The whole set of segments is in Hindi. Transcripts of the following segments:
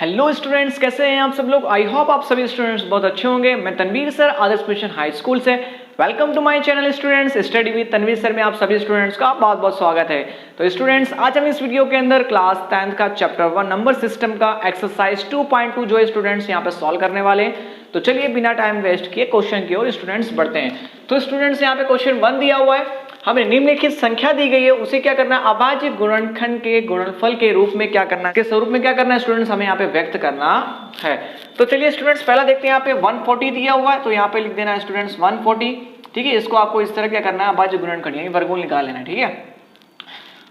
हेलो स्टूडेंट्स, कैसे हैं आप सब लोग। आई होप आप सभी स्टूडेंट्स बहुत अच्छे होंगे। मैं Tanveer sir Adarsh mission high school से welcome to my channel students study with Tanveer sir में आप सभी स्टूडेंट्स का बहुत बहुत स्वागत है। तो स्टूडेंट्स, आज हम इस वीडियो के अंदर क्लास 10th का चैप्टर 1 नंबर सिस्टम का एक्सरसाइज 2.2 जो स्टूडेंट्स यहाँ पे सॉल्व करने वाले हैं। तो चलिए बिना टाइम वेस्ट किए क्वेश्चन की ओर स्टूडेंट्स बढ़ते हैं। तो स्टूडेंट्स, यहाँ पे क्वेश्चन 1 दिया हुआ है, हमें निम्नलिखित संख्या दी गई है, उसे क्या करना है, अभाज्य गुणनखंड के गुणनफल के रूप में क्या करना है, के स्वरूप में क्या करना है स्टूडेंट्स, हमें यहाँ पे व्यक्त करना है। तो चलिए स्टूडेंट्स, पहला देखते हैं, यहाँ पे 140 दिया हुआ है, तो यहाँ पे लिख देना है स्टूडेंट्स 140। ठीक है, इसको आपको इस तरह क्या करना है, अभाज्य गुणनखंड यानी वर्गमूल निकाल लेना है। ठीक है,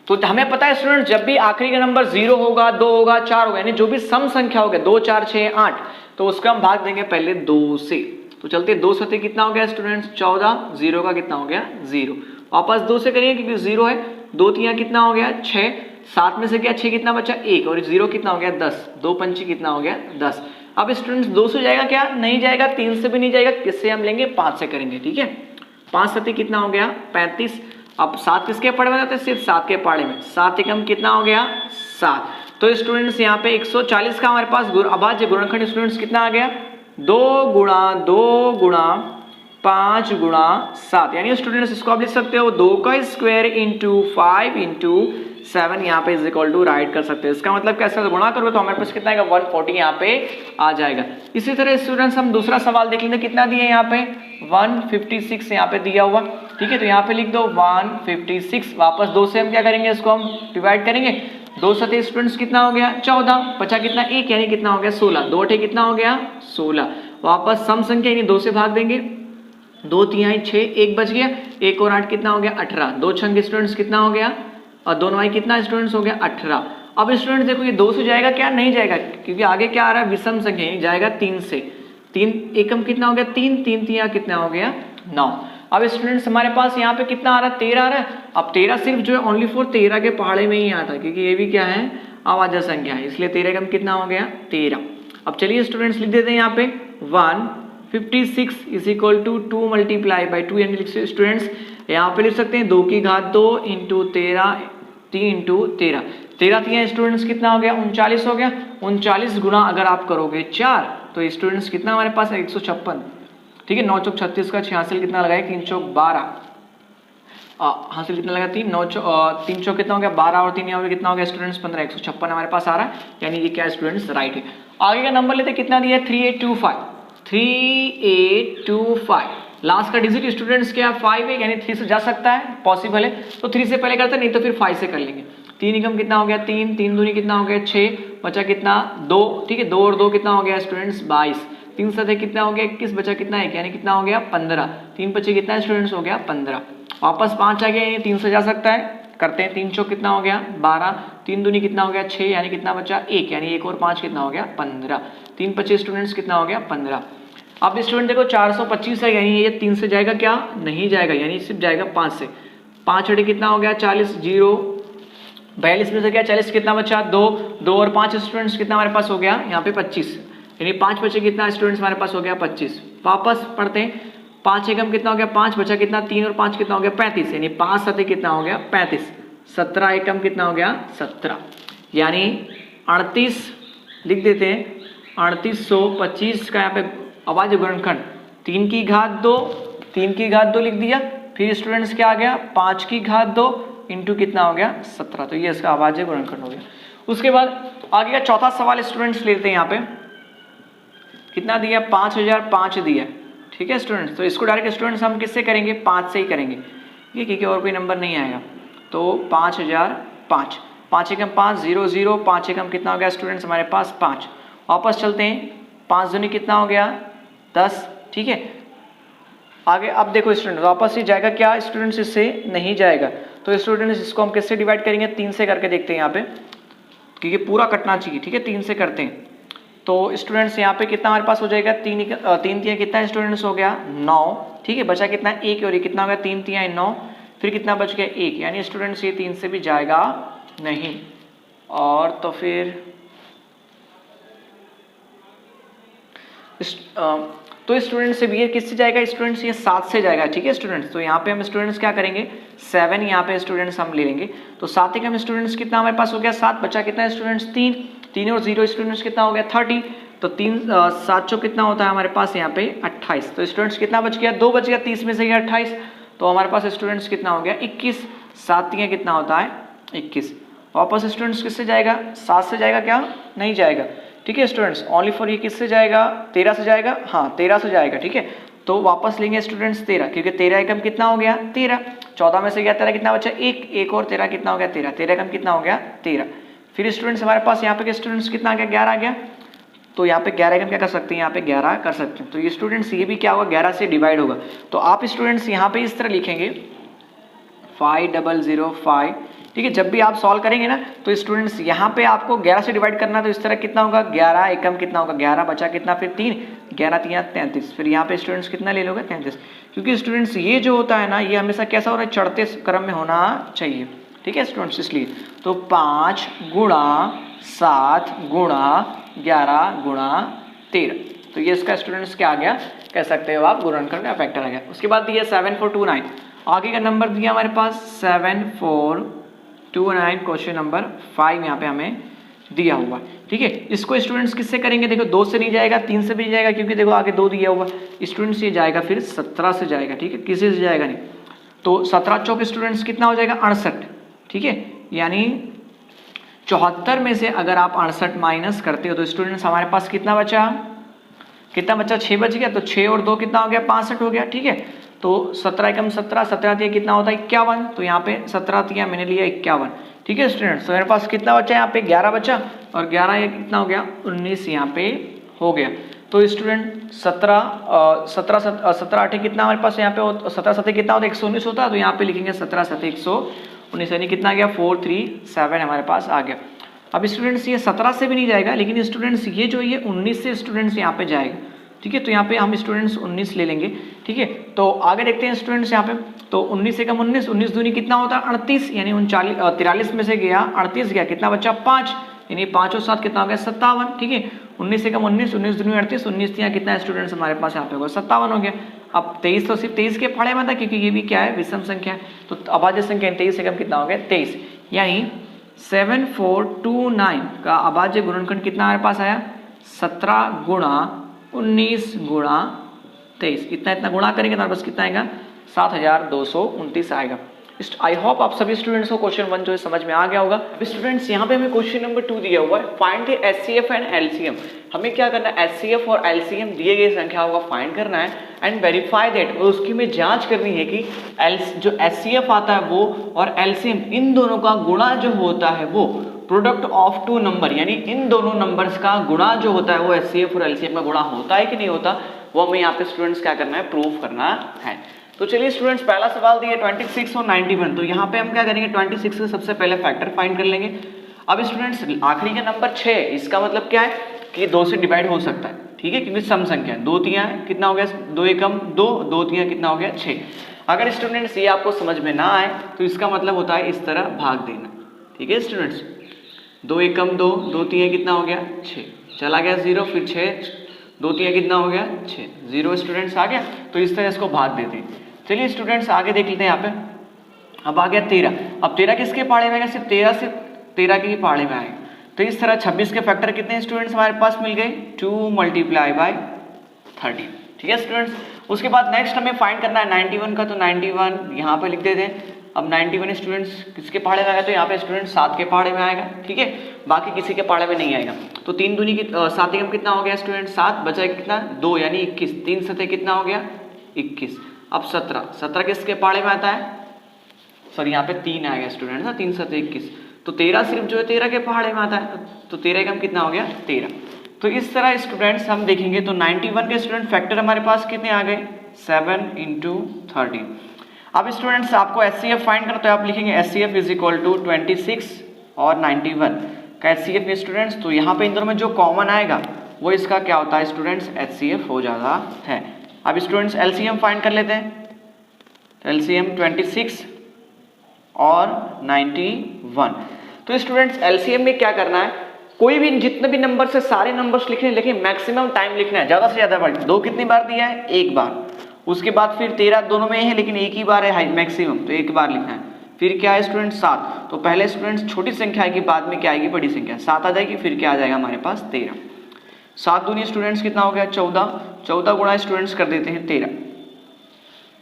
तो हमें पता है स्टूडेंट, जब भी आखिरी का नंबर 0 होगा, 2 होगा, 4 होगा, यानी जो भी सम संख्या होगा 2 4 6 8, तो उसका हम भाग देंगे पहले 2 से। तो चलते 2 सते कितना हो गया स्टूडेंट्स 14, 0 का कितना हो गया 0, वापस 2 से करेंगे क्योंकि 0 है, 2 3 कितना हो गया 6, 7 में से क्या 6 कितना बचा 1, और 0 कितना हो गया 10, 2 पंची कितना हो गया 10। अब स्टूडेंट्स 2 से जाएगा क्या, नहीं जाएगा, 3 से भी नहीं जाएगा, किससे हम लेंगे 5 से करेंगे। ठीक है, 5 सते कितना हो गया 35। अब 7 किसके पढ़े में जाते हैं, सिर्फ 7 के पढ़े में, 7 एकम कितना हो गया 7। तो स्टूडेंट्स यहाँ पे 140 का हमारे पास अभाज्य गुणनखंड स्टूडेंट्स कितना आ गया 2 गुणा 2 गुणा 5 गुणा 7, यानी स्टूडेंट्स इसको आप लिख सकते हो 2 का स्क्वायर इंटू 5 इंटू 7, यहाँ पे इज इक्वल टू राइट कर सकते हैं। इसका मतलब कैसे गुणा करोगे तो हमारे पास कितना आएगा 140 यहाँ पे आ जाएगा। इसी तरह स्टूडेंट्स हम दूसरा सवाल देख लेंगे, कितना दिया यहाँ पे 156 यहाँ पे दिया हुआ। ठीक है, तो यहाँ पे लिख दो 156, वापस 2 से हम क्या करेंगे, इसको हम डिवाइड करेंगे, 2 सते स्टूडेंट्स कितना हो गया 14, बचा कितना 1 यानी कितना हो गया 16, 2 अठे कितना हो गया 16, वापस सम संख्या यानी 2 से भाग देंगे, 2 3 6, 1 बच गया, 1 और 8 कितना हो गया 18, 2 छंग स्टूडेंट्स कितना हो गया, और 2 9 कितना स्टूडेंट्स हो गया 18। अब स्टूडेंट्स देखो ये 2 से जाएगा क्या, नहीं जाएगा, क्योंकि आगे क्या आ रहा है विषम संख्या, यानी जाएगा 3 से, 3 एकम कितना हो गया 3, 3 3 कितना हो गया 9। अब स्टूडेंट्स हमारे पास यहाँ पे कितना आ रहा है 13 आ रहा है। अब 13 सिर्फ जो है ओनली फॉर 13 के पहाड़े में ही आता है, क्योंकि ये भी क्या है अभाज्य संख्या है, इसलिए 13 एकम कितना हो गया 13। अब चलिए स्टूडेंट्स लिख देते हैं यहाँ पे 156 is equal to 2 multiply by 2, यानी स्टूडेंट्स यहाँ पे लिख सकते हैं 2 की घात 2 इंटू 13, 3 इंटू 13, 13 3 स्टूडेंट्स कितना हो गया 39 हो गया। 39 गुना अगर आप करोगे 4 तो स्टूडेंट्स कितना हमारे पास है 156। ठीक है, 9 चौक 36 का 86 कितना लगाए 3 चौक 12, हासिल कितना लगा 3, 9 3 चौक कितना हो गया 12, और 3 यहाँ पे कितना हो गया स्टूडेंट्स 15, 156 हमारे पास आ रहा है, यानी ये क्या स्टूडेंट्स राइट है। आगे का नंबर लेते कितना दिया है 3825, 3825, लास्ट का डिजिट स्टूडेंट्स क्या 5 है, यानी 3 से जा सकता है, पॉसिबल है, तो 3 से पहले करते, नहीं तो फिर 5 से कर लेंगे। 3 एकम कितना हो गया 3, 3 दूनी कितना हो गया 6, बचा कितना 2। ठीक है, 2 और 2 कितना हो गया स्टूडेंट्स 22, 3 सते कितना हो गया 21, बचा कितना 1 यानी कितना हो गया 15, 3 बचे कितना स्टूडेंट्स हो गया 15, वापस 5 आ गया, यानी 3 से जा सकता है, करते हैं 3 चौक कितना हो गया 12, 3 दूनी कितना हो गया 6, यानी कितना बचा 1, यानी 1 और 5 कितना हो गया 15, 3 25 स्टूडेंट्स कितना हो गया 15। अब स्टूडेंट देखो 425 है, यानी ये 3 से जाएगा क्या, नहीं जाएगा, यानी सिर्फ जाएगा 5 से, 5 अड़े कितना हो गया 40, 0 42 में से क्या 40 कितना बचा 2, 2 और 5 स्टूडेंट्स कितना हमारे पास हो गया यहाँ पे 25, यानी 5 बचे कितना स्टूडेंट्स हमारे पास हो गया 25। वापस पढ़ते हैं, 5 एकम कितना हो गया 5, बचा कितना 3 और 5 कितना हो गया 35, यानी 5 सते कितना हो गया 35, 17 एकम कितना हो गया 17, यानी 38 लिख देते हैं 3825 का यहाँ पे अभाज्य गुणनखंड 3 की घात 2, 3 की घात 2 लिख दिया, फिर स्टूडेंट्स क्या आ गया 5 की घात 2 इंटू कितना हो गया 17, तो ये इसका अभाज्य गुणनखंड हो गया। उसके बाद आगे का चौथा सवाल स्टूडेंट्स लेते हैं, यहाँ पे कितना दिया 5005 दिया। ठीक है स्टूडेंट्स, तो इसको डायरेक्ट स्टूडेंट्स हम किससे करेंगे 5 से ही करेंगे, ये क्योंकि और कोई नंबर नहीं आएगा, तो 5005, 5 एकम 5 0 0, 5 एकम कितना हो गया स्टूडेंट्स हमारे पास 5, वापस चलते हैं 5 दूनी कितना हो गया 10। ठीक है, आगे अब देखो स्टूडेंट वापस ही जाएगा क्या स्टूडेंट्स, इससे नहीं जाएगा, तो स्टूडेंट्स इसको हम किससे डिवाइड करेंगे 3 से करके देखते हैं यहाँ पे, क्योंकि पूरा कटना चाहिए। ठीक है, 3 से करते हैं, तो स्टूडेंट्स यहाँ पे कितना हमारे पास हो जाएगा 3 3 कितना स्टूडेंट्स हो गया 9। ठीक है, बचा कितना 1, और ये कितना हो गया 3 3 9, फिर कितना बच गया 1, यानी स्टूडेंट्स ये 3 से भी जाएगा नहीं, और तो फिर तो स्टूडेंट्स से भी ये किससे जाएगा स्टूडेंट्स, ये 7 से जाएगा। ठीक है स्टूडेंट्स, तो यहाँ पे हम स्टूडेंट्स क्या करेंगे 7 यहाँ पे स्टूडेंट्स हम ले लेंगे, तो 7 एकम स्टूडेंट्स कितना हमारे पास हो गया 7, बचा कितना स्टूडेंट्स 3, 3 और 0 स्टूडेंट्स कितना हो गया 30, तो 3 7 चौक कितना होता है हमारे पास यहाँ पे 28, तो स्टूडेंट्स कितना बच गया 2 बच गया, 30 में से 28, तो हमारे पास स्टूडेंट्स कितना हो गया 21, 7 3 कितना होता है 21। वापस स्टूडेंट्स किससे जाएगा 7 से जाएगा क्या, नहीं जाएगा, ठीक है स्टूडेंट्स, ओनली फॉर ये किससे जाएगा 13 से जाएगा, हाँ 13 से जाएगा, ठीक है, तो वापस लेंगे स्टूडेंट्स 13, क्योंकि 13 एकम कितना हो गया 13, 14 में से गया 13 कितना बचा एक और 13 कितना हो गया 13, 13 एकम कितना हो गया 13। फिर स्टूडेंट्स हमारे पास यहाँ पे स्टूडेंट्स कितना आ गया 11 आ गया, तो यहाँ पे 11 एकम क्या कर सकते हैं, यहाँ पे 11 कर सकते हैं, तो ये स्टूडेंट्स ये भी क्या होगा 11 से डिवाइड होगा, तो आप स्टूडेंट्स यहाँ पे इस तरह लिखेंगे 5005, ठीक है। जब भी आप सॉल्व करेंगे ना तो स्टूडेंट्स यहाँ पे आपको 11 से डिवाइड करना, तो इस तरह कितना होगा 11 एकम कितना होगा 11 बचा कितना फिर 3, 11 3 33, फिर यहाँ पे स्टूडेंट्स कितना ले लोगे 33, क्योंकि स्टूडेंट्स ये जो होता है ना ये हमेशा कैसा हो रहा है चढ़ते क्रम में होना चाहिए, ठीक है स्टूडेंट्स, इसलिए तो 5 गुणा 7 गुणा 11 गुणा 13, तो ये इसका स्टूडेंट्स क्या आ गया कह सकते हो आप गुणनखंड का फैक्टर आ गया। उसके बाद दिया 7429, आगे का नंबर दिया हमारे पास 7429, क्वेश्चन नंबर 5 यहाँ पे हमें दिया हुआ, ठीक है। इसको स्टूडेंट्स किससे करेंगे, देखो 2 से नहीं जाएगा 3 से भी जाएगा, क्योंकि देखो आगे 2 दिया हुआ, स्टूडेंट्स ये जाएगा फिर 17 से जाएगा, ठीक है, किसी से जाएगा नहीं, तो 17 चौक स्टूडेंट्स कितना हो जाएगा 68, ठीक है, यानी 74 में से अगर आप 68 माइनस करते हो तो स्टूडेंट्स हमारे पास कितना बचा 6 बच गया, तो 6 और 2 कितना हो गया 65 हो गया, ठीक है, तो 17 एकम 17, 17 तिया कितना होता है 51, तो यहाँ पे 17 तिया मैंने लिया 51, ठीक है स्टूडेंट्स, तो मेरे पास कितना बचा यहाँ पे 11 बचा, और 11 ये कितना हो गया 19 यहाँ पे हो गया, तो स्टूडेंट 17 8 कितना हमारे पास यहाँ पे 17 7 कितना होता है 119 होता है, तो यहाँ पे लिखेंगे 17 7 119, यानी कितना आ गया 437 हमारे पास आ गया। अब स्टूडेंट्स ये 17 से भी नहीं जाएगा, लेकिन स्टूडेंट्स ये जो ये 19 से स्टूडेंट्स यहाँ पे जाएगा, ठीक है, तो यहाँ पे हम स्टूडेंट्स 19 ले लेंगे, ठीक है। तो आगे देखते हैं स्टूडेंट्स यहाँ पे, तो 19 से कम 19, 19 दूनी कितना होता है 38, यानी 43 में से गया 38 गया, कितना बचा 5, यानी 5 और 7 कितना हो गया 57, ठीक है। 19 से कम 19, 19 दूनी 38, 19 यहाँ कितना स्टूडेंट्स हमारे पास यहाँ पे होगा 57 हो गया। अब 23 तो सिर्फ 23 के फाड़े में था, क्योंकि ये भी क्या है विषम संख्या है, तो अभाज्य संख्या 23 से कम कितना हो गया 23, यानी 7429 का अभाज्य गुणनखंड कितना हमारे पास आया 17 गुणा 19 गुणा 23, इतना गुणा करेंगे तो हमारे पास कितना आएगा 7229 आएगा। आई होप आप सभी स्टूडेंट्स को क्वेश्चन 1 जो है समझ में आ गया होगा। स्टूडेंट्स यहाँ पे हमें क्वेश्चन नंबर 2 दिया हुआ है, find the HCF and LCM. हमें क्या करना है एचसीएफ और एलसीएम दिए गए संख्याओं का फाइंड करना है एंड वेरीफाई दैट, और उसकी में जांच करनी है कि जो एचसीएफ आता है वो और एलसीएम इन दोनों का गुणा जो होता है वो प्रोडक्ट ऑफ 2 नंबर, यानी इन दोनों नंबर्स का गुणा जो होता है वो एचसीएफ और एलसीएम का गुणा होता है कि नहीं होता, वो हमें यहाँ पे स्टूडेंट्स क्या करना है प्रूव करना है। तो चलिए स्टूडेंट्स पहला सवाल दिया 26 और 91, तो यहाँ पे हम क्या करेंगे 26 का सबसे पहले फैक्टर फाइंड कर लेंगे। अब स्टूडेंट्स आखिरी का नंबर 6, इसका मतलब क्या है कि 2 से डिवाइड हो सकता है, ठीक है, क्योंकि सम संख्या 2 तिया कितना हो गया 2 एकम 2, 2 तिया कितना हो गया 6। अगर स्टूडेंट्स ये आपको समझ में ना आए तो इसका मतलब होता है इस तरह भाग देना, ठीक है स्टूडेंट्स, 2 एकम 2, 2 तिया कितना हो गया 6, चला गया 0, फिर 6, 2 तिया कितना हो गया 6, 0 स्टूडेंट्स आ गया, तो इस तरह इसको भाग देते हैं। चलिए स्टूडेंट्स आगे देख लेते हैं यहाँ पे। अब आ गया 13, अब 13 किसके पहाड़े में आएगा, सिर्फ 13 के ही पहाड़े में आएगा, तो इस तरह 26 के फैक्टर कितने स्टूडेंट्स हमारे पास मिल गए 2 × 13, ठीक है स्टूडेंट्स। उसके बाद नेक्स्ट हमें फाइंड करना है 91 का, तो 91 यहाँ पे लिख देते हैं। अब 91 स्टूडेंट्स किसके पहाड़े में आएगा, तो यहाँ पे स्टूडेंट्स 7 के पहाड़े में आएगा, ठीक है, बाकी किसी के पहाड़े में नहीं आएगा। तो 3 दूनी की 7 एकम कितना हो गया स्टूडेंट 7, बचा कितना 2 यानी 21, 3 सतह कितना हो गया 21। अब 17 किसके पहाड़े में आता है, सॉरी यहाँ पे 3 आएगा स्टूडेंट ना, 3 सतह 21, तो 13 सिर्फ जो है 13 के पहाड़े में आता है, तो 13 एकम कितना हो गया 13। तो इस तरह स्टूडेंट्स हम देखेंगे तो 91 के स्टूडेंट फैक्टर हमारे पास कितने आ गए 7 × 13। अब स्टूडेंट्स आपको एचसीएफ फाइंड करना, तो आप लिखेंगे एचसीएफ इज इक्वल टू 26 और 91 का एचसीएफ स्टूडेंट्स, तो यहाँ पे इन दोनों में जो कॉमन आएगा वो इसका क्या होता है स्टूडेंट्स एचसीएफ हो जाता है। अब स्टूडेंट्स एलसीएम फाइंड कर लेते हैं, तो एलसीएम 26 और 91। तो स्टूडेंट्स एलसीएम में क्या करना है, कोई भी जितने भी नंबर से सारे नंबर्स लिखने, लेकिन मैक्सिमम टाइम लिखना है, ज्यादा से ज्यादा बार। 2 कितनी बार दिया है 1 बार, उसके बाद फिर 13 दोनों में है लेकिन एक ही बार है मैक्सिमम, तो 1 बार लिखना है। फिर क्या है स्टूडेंट 7। तो पहले स्टूडेंट्स छोटी संख्या आएगी, बाद में क्या आएगी बड़ी संख्या, 7 आ जाएगी, फिर क्या आ जाएगा हमारे पास 13। 7 दूनी स्टूडेंट्स कितना हो गया 14, 14 गुणा स्टूडेंट्स कर देते हैं 13,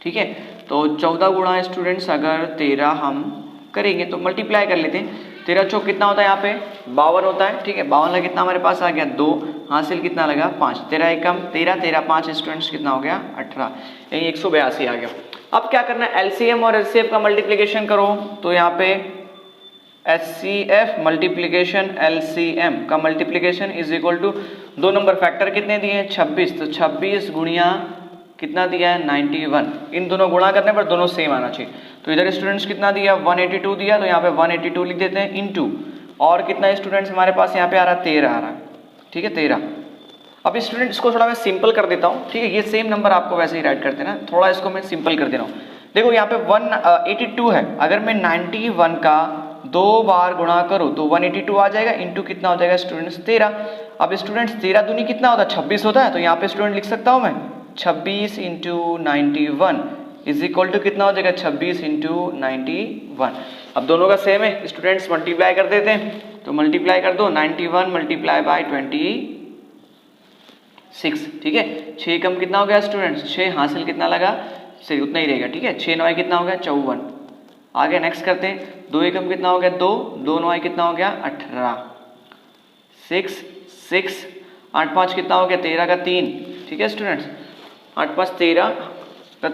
ठीक है। तो 14 गुणा स्टूडेंट्स अगर 13 हम करेंगे तो मल्टीप्लाई कर लेते हैं, 13 चौक कितना होता है यहाँ पे 52 होता है, ठीक है। 52 का कितना हमारे पास आ गया 2, हासिल कितना लगा 5, 13 एकम 13, 13 5 स्टूडेंट्स कितना हो गया 18, यानी 182 आ गया। अब क्या करना है एलसीएम और एचसीएफ का मल्टीप्लिकेशन करो, तो यहाँ पे एचसीएफ मल्टीप्लिकेशन एलसीएम का multiplication is equal to 2 number factor कितने दिए हैं 26, तो 26 गुणिया कितना दिया है 91, इन दोनों गुणा करने पर दोनों सेम आना चाहिए। तो इधर स्टूडेंट्स कितना दिया 182 दिया, तो यहाँ पे 182 लिख देते हैं इनटू, और कितना स्टूडेंट्स हमारे पास यहाँ पे आ रहा है 13 आ रहा है, ठीक है 13। अब स्टूडेंट इसको थोड़ा मैं सिंपल कर देता हूँ, ठीक है, ये सेम नंबर आपको वैसे ही राइट कर देना, थोड़ा इसको मैं सिंपल कर दे रहा हूँ। देखो यहाँ पे 182 है, अगर मैं 91 का 2 बार गुणा करूँ तो 182 आ जाएगा, इंटू कितना हो जाएगा स्टूडेंट्स 13। अब स्टूडेंट्स 13 दूनी कितना होता है 26 होता है, तो यहाँ पे स्टूडेंट लिख सकता हूँ मैं 26 इंटू 91 इज इक्वल टू कितना हो जाएगा 26 इंटू 91। अब दोनों का सेम है स्टूडेंट्स, मल्टीप्लाई कर देते हैं, तो मल्टीप्लाई कर दो 91 मल्टीप्लाई बाय 26, ठीक है। 6 कम कितना हो गया स्टूडेंट्स 6, हासिल कितना लगा सही उतना ही रहेगा, ठीक है। 6 9 कितना हो गया 54, आगे नेक्स्ट करते हैं, 2 एकम कितना हो गया 2, 2 9 कितना हो गया 18, 6 6 8 5 कितना हो गया 13 का 3, ठीक है स्टूडेंट्स, 8 5 13 का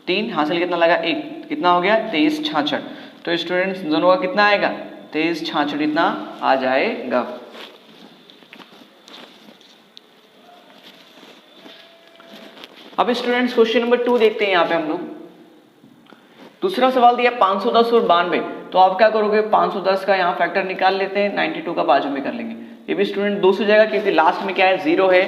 3, हासिल कितना लगा 1, कितना हो गया 23 66। तो स्टूडेंट्स दोनों का कितना आएगा 23 66 इतना आ जाएगा। अब स्टूडेंट्स क्वेश्चन नंबर 2 देखते हैं, यहाँ पे हम लोग दूसरा सवाल दिया 510 और 92, तो आप क्या करोगे 510 का यहाँ फैक्टर निकाल लेते हैं, 92 का बाजू में कर लेंगे। ये भी स्टूडेंट 2 से जाएगा क्योंकि लास्ट में क्या है 0 है,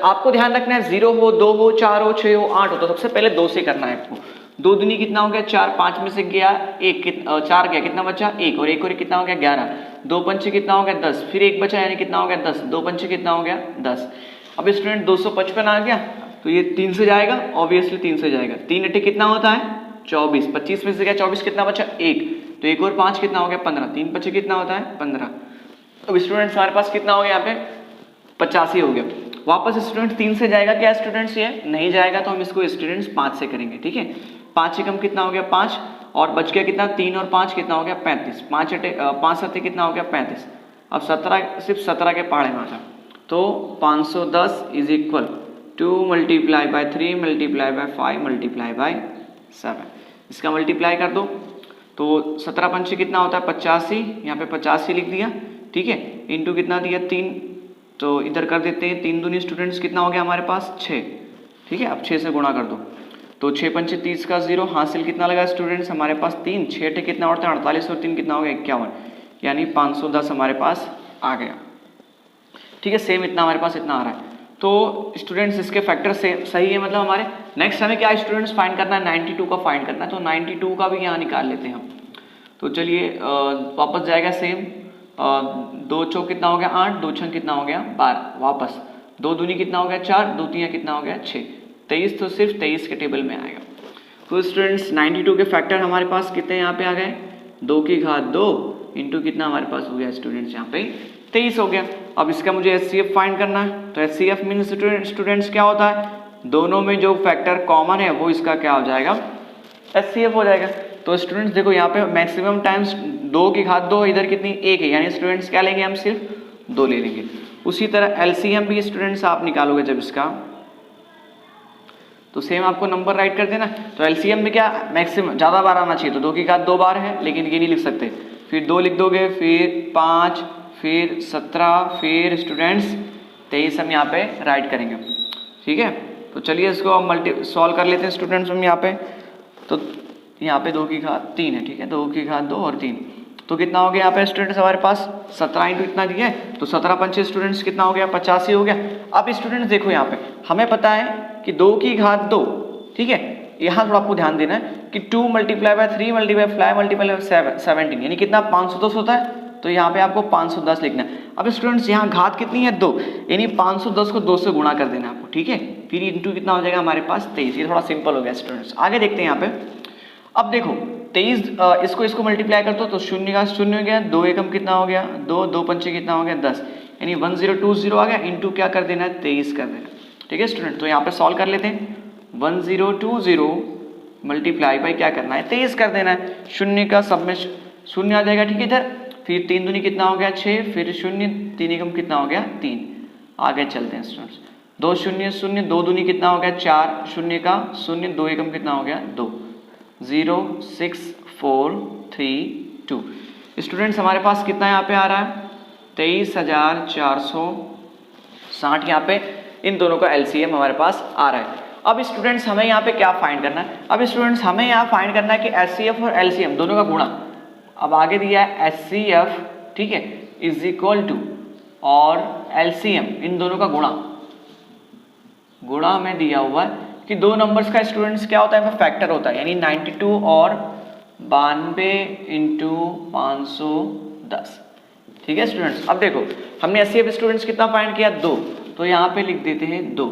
आपको ध्यान रखना है 0 हो 2 हो 4 हो 6 हो 8 हो, तो सबसे पहले 2 से करना है आपको। 2 दूनी कितना हो गया 4, 5 में से गया 1, 4 गया कितना बचा 1, और 1 और कितना हो गया 11, 2 पंचे कितना हो गया 10, फिर 1 बचा यानी कितना हो गया 10, 2 पंचे कितना हो गया 10। अब स्टूडेंट 255 आ गया, तो ये 3 से जाएगा, ऑब्वियसली 3 से जाएगा, 3 अट्ठे कितना होता है 24, 25 में से गया 24 कितना बचा 1, तो 1 और 5 कितना हो गया 15, 3 बचे कितना होता है 15। अब स्टूडेंट्स हमारे पास कितना हो गया यहाँ पे 85 हो गया। वापस स्टूडेंट 3 से जाएगा क्या स्टूडेंट्स, ये नहीं जाएगा, तो हम इसको स्टूडेंट्स 5 से करेंगे, ठीक है। 5 से कम कितना हो गया 5, और बच गया कितना 3 और 5 कितना हो गया 35, 5 सत्ते कितना हो गया 35। अब 17 सिर्फ 17 के पहाड़े में आता, तो 510 is equal 2 multiply by 3 multiply by 5 multiply by 7, इसका मल्टीप्लाई कर दो, तो 17 पंचे कितना होता है 85, यहाँ पे 85 लिख दिया, ठीक है, इंटू कितना दिया 3, तो इधर कर देते हैं 3 दूनी स्टूडेंट्स कितना हो गया हमारे पास 6, ठीक है। अब 6 से गुणा कर दो, तो 6 पंचे 30 का 0, हासिल कितना लगा स्टूडेंट्स हमारे पास 3, 6 अट्ठे कितना होता है 48 और 3 कितना हो गया 51, यानी 510 हमारे पास आ गया, ठीक है। सेम इतना हमारे पास इतना आ रहा है, तो स्टूडेंट्स इसके फैक्टर सेम सही है, मतलब हमारे नेक्स्ट हमें क्या स्टूडेंट्स फाइंड करना है 92 का फाइंड करना है, तो 92 का भी यहाँ निकाल लेते हैं हम। तो चलिए वापस जाएगा सेम, 2 चौक कितना हो गया 8, 2 छंग कितना हो गया 12, वापस 2 दूनी कितना हो गया 4, 2 तीन कितना हो गया 6, 23 तो सिर्फ 23 के टेबल में आएगा। तो स्टूडेंट्स 92 के फैक्टर हमारे पास कितने यहाँ पे आ गए 2 की घात 2 इंटू कितना हमारे पास हो गया स्टूडेंट्स यहाँ पे 23 हो गया। अब इसका मुझे एचसीएफ फाइंड करना है, तो एचसीएफ मीन्स स्टूडेंट्स क्या होता है, दोनों में जो फैक्टर कॉमन है वो इसका क्या हो जाएगा एचसीएफ हो जाएगा। तो स्टूडेंट्स देखो यहाँ पे मैक्सिमम टाइम्स 2 की घात 2, इधर कितनी 1 है, यानी स्टूडेंट्स क्या लेंगे हम सिर्फ 2 ले लेंगे। उसी तरह एलसीएम भी स्टूडेंट्स आप निकालोगे जब इसका, तो सेम आपको नंबर राइट कर देना। तो एलसीएम में क्या मैक्सिमम ज़्यादा बार आना चाहिए, तो 2 की घात 2 बार है, लेकिन ये नहीं लिख सकते, फिर 2 लिख दोगे, फिर 5, फिर 17, फिर स्टूडेंट्स 23 हम यहाँ पे राइट करेंगे, ठीक है। तो चलिए इसको हम सॉल्व कर लेते हैं स्टूडेंट्स हम यहाँ पे। तो यहाँ पे 2 की घात 3 है, ठीक है, 2 की घात 2 और 3, तो कितना हो गया यहाँ पे स्टूडेंट्स हमारे पास 17 इंटू इतना दिया है, तो 17 पंचे स्टूडेंट्स कितना हो गया 85 हो गया। अब स्टूडेंट्स देखो यहाँ पे हमें पता है कि 2 की घात 2, ठीक है, यहाँ थोड़ा आपको ध्यान देना है कि 2 multiply by 3 multiply by 5 multiply by 17 यानी कितना 510 होता है, तो यहाँ पे आपको 510 लिखना है। अब स्टूडेंट्स यहाँ घात कितनी है 2, यानी 510 को 2 से गुणा कर देना आपको, ठीक है, फिर इंटू कितना हो जाएगा हमारे पास 23। ये थोड़ा सिंपल हो गया स्टूडेंट्स। आगे देखते हैं यहाँ पे। अब देखो 23 इसको मल्टीप्लाई कर दो तो शून्य का शून्य हो गया, 2 एकम कितना हो गया 2, 2 पंचे कितना हो गया 10, यानी 1020 आ गया, इंटू क्या कर देना है 23 कर देना। ठीक है स्टूडेंट, तो यहाँ पे सॉल्व कर लेते हैं। 1020 मल्टीप्लाई बाई क्या करना है 23 कर देना है। शून्य का सब में शून्य आ जाएगा, ठीक है इधर, फिर 3 दूनी कितना हो गया 6, फिर शून्य 3 एकम कितना हो गया 3। आगे चलते हैं स्टूडेंट्स, 2 शून्य शून्य, 2 दूनी कितना हो गया 4, शून्य का शून्य, 2 एकम कितना हो गया 2, 0 6 4 3 2। स्टूडेंट्स हमारे पास कितना यहाँ पे आ रहा है 23,460 यहाँ पे इन दोनों का एलसीएम हमारे पास आ रहा है। अब स्टूडेंट्स हमें यहाँ पे क्या फाइंड करना है, अब स्टूडेंट्स हमें यहाँ फाइंड करना है कि एचसीएफ और एलसीएम दोनों का गुणा। अब आगे दिया है एचसीएफ, ठीक है, इज इक्वल टू और एलसीएम इन दोनों का गुणा में दिया हुआ है कि दो नंबर्स का स्टूडेंट्स क्या होता है फैक्टर होता है, यानी 92 और 92 इंटू 510। ठीक है स्टूडेंट्स, अब देखो हमने एचसीएफ स्टूडेंट्स कितना फाइंड किया 2, तो यहाँ पे लिख देते हैं 2,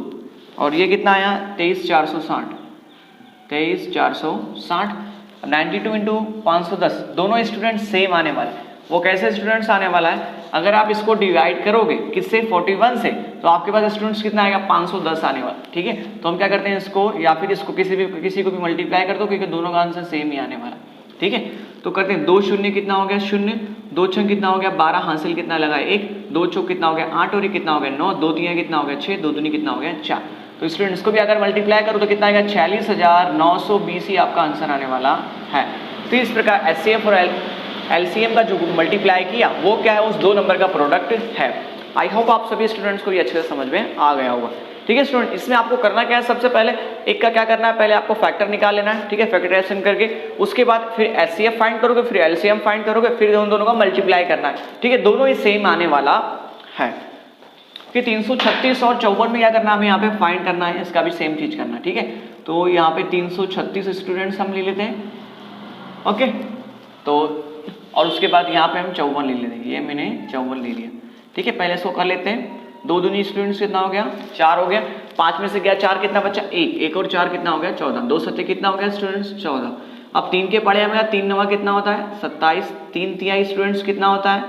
और ये कितना आया 23,460, 23,460। 92 इंटू 510 दोनों स्टूडेंट सेम आने वाले। वो कैसे स्टूडेंट्स आने वाला है, अगर आप इसको डिवाइड करोगे किससे 41 से, तो आपके पास स्टूडेंट्स कितना आएगा 510 आने वाला। ठीक है, तो हम क्या करते हैं इसको या फिर इसको किसी को भी मल्टीप्लाई कर दो, क्योंकि दोनों का आंसर सेम ही आने वाला। ठीक है, तो करते हैं 2 शून्य कितना हो गया 0, 2 छः कितना हो गया 12, हासिल कितना लगा 1, 2 चौक कितना हो गया 8 और 1 कितना हो गया 9, 2 तीन कितना हो गया 6, 2 दूनी कितना हो गया 4। तो स्टूडेंट्स को भी अगर मल्टीप्लाई करो तो कितना आएगा 46,920 ही आपका आंसर आने वाला है। तो इस प्रकार एचसीएफ और एलसीएम का जो मल्टीप्लाई किया वो क्या है, उस दो नंबर का प्रोडक्ट है। आई होप आप सभी स्टूडेंट्स को ये अच्छे से समझ में आ गया होगा। ठीक है स्टूडेंट, इसमें आपको करना क्या है, सबसे पहले एक का क्या करना है, पहले आपको फैक्टर निकाल लेना है। ठीक है, फैक्टराइजेशन करके उसके बाद फिर एचसीएफ फाइंड करोगे, फिर एलसीएम फाइंड करोगे, फिर उन दोनों का मल्टीप्लाई करना है। ठीक है, दोनों ही सेम आने वाला है कि 336 और 54 में क्या करना है, हमें यहाँ पे फाइंड करना है, इसका भी सेम चीज करना है। ठीक है, तो यहाँ पे 336 स्टूडेंट्स हम ले लेते हैं। ओके, तो और उसके बाद यहाँ पे हम 54 ले लेते हैं, ये मैंने 54 ले लिया। ठीक है, पहले इसको कर लेते हैं। 2 दूनी स्टूडेंट्स कितना हो गया 4 हो गया, 5 में से गया 4 कितना बचा 1 और 4 कितना हो गया 14, 2 सत्ते कितना हो गया स्टूडेंट्स 14। अब 3 के पढ़े हमें 3 नवा कितना होता है 27, 3 तिहाई स्टूडेंट्स कितना होता है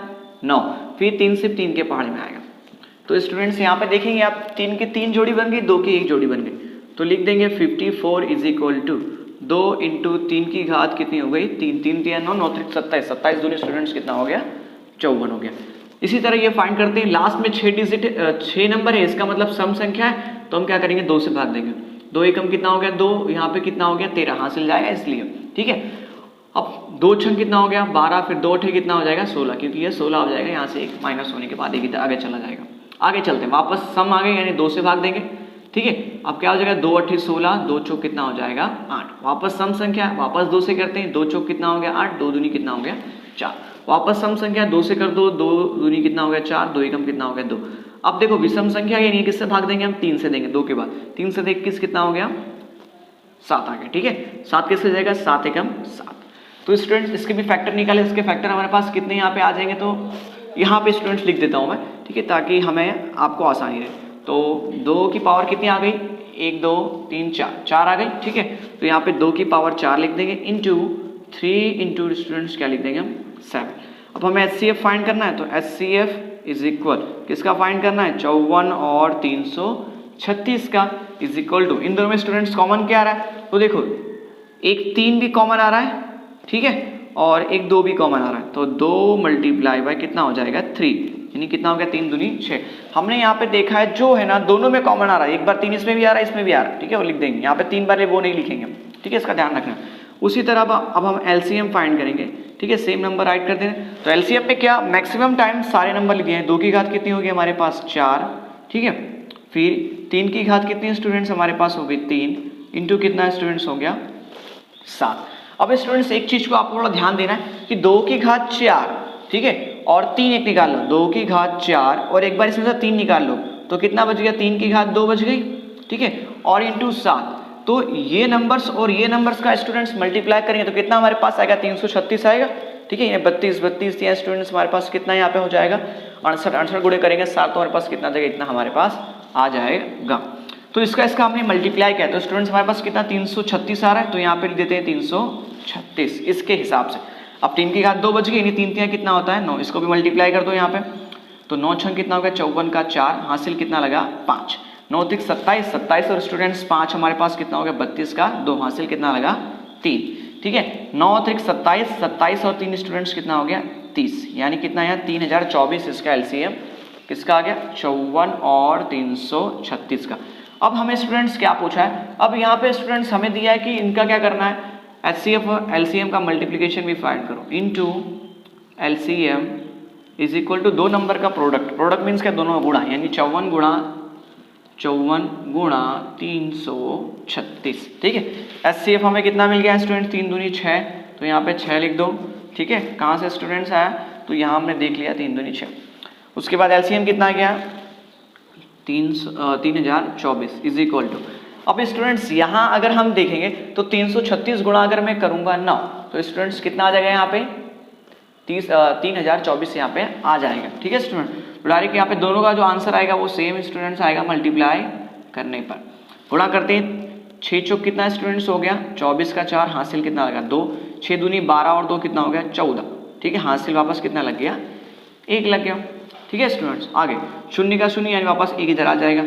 9, फिर 3 सिर्फ 3 के पहाड़े में आएगा। तो स्टूडेंट्स यहाँ पे देखेंगे आप 3 की 3 जोड़ी बन गई, 2 की 1 जोड़ी बन गई, तो लिख देंगे 54 इज इक्वल टू 2 इंटू 3 की घात कितनी हो गई 3, 3 तिया 9, 9 3 27, 27 दूनी स्टूडेंट्स कितना हो गया 54 हो गया। इसी तरह ये फाइंड करते हैं, लास्ट में 6 डिजिट 6 नंबर है, इसका मतलब सम संख्या है, तो हम क्या करेंगे 2 से भाग देंगे। 2 एकम कितना हो गया 2, यहाँ पे कितना हो गया 13 हासिल जाएगा इसलिए। ठीक है, अब 2 छंग कितना हो गया 12, फिर 2 अठे कितना हो जाएगा 16, क्योंकि ये 16 हो जाएगा, यहाँ से एक माइनस होने के बाद एक आगे चला जाएगा। आगे चलते हैं, वापस सम आ गए यानी 2 से भाग देंगे। ठीक है, अब क्या हो जाएगा 2 अठे 16, 2 चौक कितना हो जाएगा 8, वापस सम संख्या वापस 2 से करते हैं, 2 चौक कितना हो गया 8, 2 दूनी कितना हो गया 4, वापस सम संख्या 2 से कर दो, 2 दूनी कितना हो गया 4, 2 एकम कितना हो गया 2। अब देखो विषम संख्या यानी किससे भाग देंगे हम 3 से देंगे, 2 के बाद 3 से 21 कितना हो गया 7 आ गया। ठीक है, 7 किससे जाएगा 7 एकम 7। तो स्टूडेंट्स इसके भी फैक्टर निकाले, इसके फैक्टर हमारे पास कितने यहाँ पे आ जाएंगे, तो यहाँ पे स्टूडेंट्स लिख देता हूँ मैं। ठीक है, ताकि हमें आपको आसानी रहे। तो 2 की पावर कितनी आ गई 1 2 3 4 आ गई। ठीक है, तो यहाँ पे 2 की पावर 4 लिख देंगे इंटू 3 इंटू स्टूडेंट्स क्या लिख देंगे हम 7। अब हमें एचसीएफ फाइंड करना है, तो एचसीएफ इज इक्वल किसका फाइंड करना है 54 और 336 का इज इक्वल टू, इन दोनों में स्टूडेंट्स कॉमन क्या आ रहा है, तो देखो एक 3 भी कॉमन आ रहा है, ठीक है, और एक 2 भी कॉमन आ रहा है, तो 2 मल्टीप्लाई बाय कितना हो जाएगा 3, यानी कितना हो गया 3 दूनी 6। हमने यहाँ पे देखा है जो है ना दोनों में कॉमन आ रहा है, एक बार 3 इसमें भी आ रहा है इसमें भी आ रहा है। ठीक है, वो लिख देंगे, यहाँ पे 3 बार वो नहीं लिखेंगे हम। ठीक है, इसका ध्यान रखना। उसी तरह अब हम एलसीएम फाइंड करेंगे। ठीक है, सेम नंबर राइट कर देंगे। तो एलसीएम में क्या मैक्सिमम टाइम सारे नंबर लिखे हैं। 2 की घात कितनी होगी हमारे पास 4, ठीक है, फिर 3 की घात कितनी स्टूडेंट्स हमारे पास होगी 3 इंटू कितना स्टूडेंट्स हो गया 7। अब स्टूडेंट्स एक चीज को आपको थोड़ा ध्यान देना है कि 2 की घात 4, ठीक है, और 3 एक निकाल लो, 2 की घात 4 और एक बार इसमें से 3 निकाल लो, तो कितना बच गया 3 की घात 2 बच गई। ठीक है, और इंटू 7, तो ये नंबर्स और ये नंबर्स का स्टूडेंट्स मल्टीप्लाई करेंगे तो कितना हमारे पास आएगा 336 आएगा। ठीक है, ये 32 दिया स्टूडेंट्स हमारे पास कितना यहाँ पे हो जाएगा 68 गुणे करेंगे 7, तो हमारे पास कितना जाएगा इतना हमारे पास आ जाएगा। तो इसका हमने मल्टीप्लाई किया, तो स्टूडेंट्स हमारे पास कितना 336 आ रहा है, तो यहाँ पे लिख देते हैं 336 इसके हिसाब से। अब 3 की घात 2 बच गई, यानी 3 3 कितना होता है 9, इसको भी मल्टीप्लाई कर दो यहाँ पे, तो 9 6 कितना हो गया 54 का 4, हासिल कितना लगा 5, 9 3 27, 27 और स्टूडेंट्स 5 हमारे पास कितना हो गया 32 का 2, हासिल कितना लगा 3, ठीक है। 9 3 27, 27 और 3 स्टूडेंट्स कितना हो गया 30, यानी कितना है 3024 इसका एलसीएम किसका आ गया 54 और 336 का। अब हमें स्टूडेंट्स क्या पूछा है, अब यहाँ पे स्टूडेंट्स हमें दिया है कि इनका क्या करना है, एचसीएफ और एलसीएम का मल्टीप्लिकेशन भी फाइंड करो, into LCM is equal to दो नंबर का प्रोडक्ट, प्रोडक्ट मीन्स क्या दोनों गुणा, यानी 54 गुणा 336, ठीक है। एचसीएफ हमें कितना मिल गया स्टूडेंट 3 दूनी 6, तो यहाँ पे 6 लिख दो, ठीक है। कहाँ से स्टूडेंट्स आया, तो यहाँ हमने देख लिया 3 दूनी 6। उसके बाद एलसीएम कितना गया 3024 इज इक्वल टू, अब स्टूडेंट्स यहाँ अगर हम देखेंगे तो 336 गुणा अगर मैं करूंगा 9, तो स्टूडेंट्स कितना आ जाएगा यहाँ पे 3024 यहाँ पे आ जाएगा, ठीक है स्टूडेंट। तो डायरेक्ट यहाँ पे दोनों का जो आंसर आएगा वो सेम स्टूडेंट्स आएगा, मल्टीप्लाई करने पर गुणा करते हैं 6 चौक कितना स्टूडेंट्स हो गया 24 का 4, हासिल कितना लगा 2, 6 दूनी 12 और 2 कितना हो गया 14, ठीक है। हासिल वापस कितना लग गया 1 लग गया, ठीक है स्टूडेंट्स। आगे 0 का 0 यानी वापस 1 इधर आ जाएगा,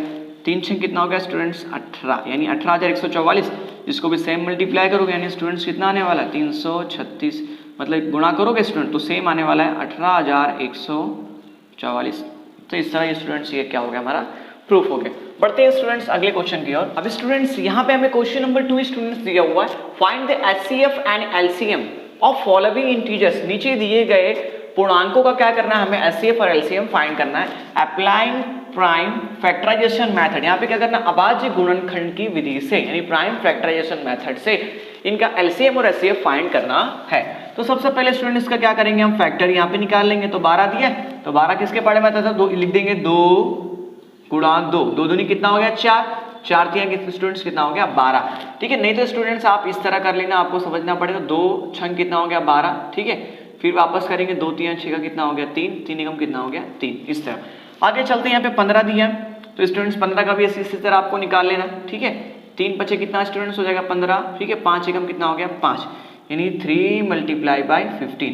3 6 कितना हो गया स्टूडेंट्स 18, यानी 18144, इसको भी सेम मल्टीप्लाई करोगे यानी स्टूडेंट्स कितना आने वाला है 336, मतलब गुणा करोगे स्टूडेंट तो सेम आने वाला है 18144। तो इस तरह ये स्टूडेंट्स ये क्या हो गया हमारा प्रूफ हो गया। बढ़ते हैं स्टूडेंट्स अगले क्वेश्चन की ओर। अब स्टूडेंट्स यहाँ पे हमें क्वेश्चन नंबर 2 स्टूडेंट्स दिया हुआ है, find the HCF and LCM of following integers. नीचे दिए गए पूर्णांकों का क्या करना है, हमें एचसीएफ और एलसीएम फाइंड करना है अप्लाइंग प्राइम फैक्टराइजेशन मेथड। यहाँ पे क्या करना है, अभाज्य गुणनखंड की विधि से यानी प्राइम फैक्टराइजेशन मेथड से इनका एलसीएम और एचसीएफ फाइंड करना है। तो सबसे पहले स्टूडेंट इसका क्या करेंगे, हम फैक्टर यहाँ पे निकाल लेंगे, तो 12 दिया है तो 12 किसके पढ़े में आता था, 2 लिख देंगे 2 गुणा 2, 2 दूनी कितना हो गया 4, 4 3 स्टूडेंट्स कितना हो गया 12, ठीक है। नहीं तो स्टूडेंट्स आप इस तरह कर लेना, आपको समझना पड़ेगा 2 6 कितना हो गया 12, ठीक है। फिर वापस करेंगे 2 3 6 का कितना हो गया 3, 3 एकम कितना हो गया 3, इस तरह। आगे चलते हैं, यहाँ पे 15 दिया है तो स्टूडेंट्स 15 का भी इसी तरह आपको निकाल लेना, ठीक है। 3 5 कितना स्टूडेंट्स हो जाएगा 15, ठीक है। 5 एकम कितना हो गया 5, यानी 3 × 15।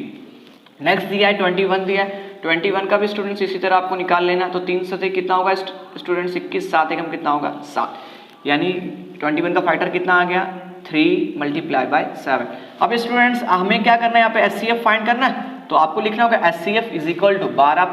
नेक्स्ट दिया है 21 दिया है, 21 का भी स्टूडेंट्स इसी तरह आपको निकाल लेना, तो 3 7 कितना होगा स्टूडेंट्स 21, 7 एकम कितना होगा 7, यानी 21 का फैक्टर कितना आ गया 3 × 7। अब स्टूडेंट्स हमें क्या करना है, यहाँ पे एचसीएफ फाइंड करना है, तो आपको लिखना होगा एचसीएफ इज इक्वल टू 12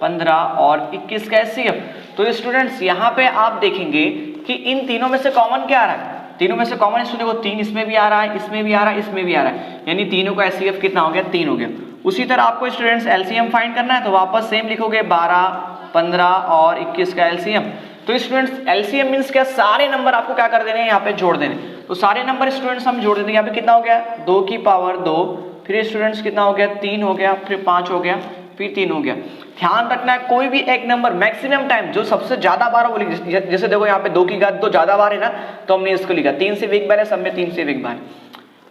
15 और 21 का एचसीएफ। तो स्टूडेंट्स यहाँ पे आप देखेंगे कि इन तीनों में से कॉमन क्या आ रहा है, तीनों में से कॉमन स्टूडेंट को 3 इसमें भी आ रहा है, इसमें भी आ रहा है, इसमें भी आ रहा है, यानी तीनों का एचसीएफ कितना हो गया 3 हो गया। उसी तरह आपको स्टूडेंट्स एलसीएम फाइंड करना है, तो वापस सेम लिखोगे 12 15 और 21 का एलसीएम। तो स्टूडेंट्स एलसीएम मींस क्या, सारे नंबर आपको क्या कर देने हैं यहाँ पे जोड़ देने, तो सारे नंबर स्टूडेंट्स हम जोड़ देते हैं। यहाँ पे कितना हो गया 2 की पावर 2, फिर स्टूडेंट्स कितना हो गया 3 हो गया, फिर 5 हो गया, फिर 3 हो गया। ध्यान रखना है कोई भी एक नंबर मैक्सिमम टाइम जो सबसे ज्यादा बार वो लिख, जैसे देखो यहाँ पे 2 की घात 2 ज्यादा बार है ना, तो हमने इसको लिखा 3 से भी एक बार है, सब में 3 से भी एक बार,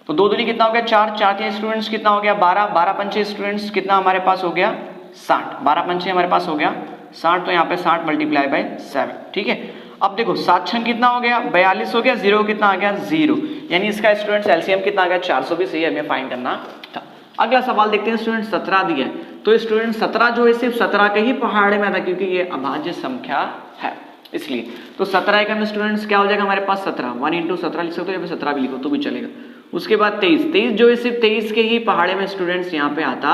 तो 2 दूनी कितना हो गया 4, 4 3 स्टूडेंट्स कितना हो गया 12, 12 पंचे स्टूडेंट्स कितना हमारे पास हो गया 60, 12 पंचे हमारे पास हो गया 60, तो यहाँ पे 60 × 7, ठीक है। अब देखो 7 6 कितना हो गया 42 हो गया, 0 कितना आ गया 0, यानी इसका स्टूडेंट्स एलसीएम कितना आ गया 420 ही हमें फाइंड करना था। अगला सवाल देखते हैं स्टूडेंट 17 दिया है, तो स्टूडेंट 17 जो है सिर्फ 17 के ही पहाड़े में आता क्योंकि ये अभाज्य संख्या है इसलिए, तो 17 एकम स्टूडेंट्स क्या हो जाएगा हमारे पास 17, 1 × 17 लिख सकते हो या फिर 17 भी लिखो तो भी चलेगा। उसके बाद 23 जो है सिर्फ 23 के ही पहाड़े में स्टूडेंट्स यहाँ पे आता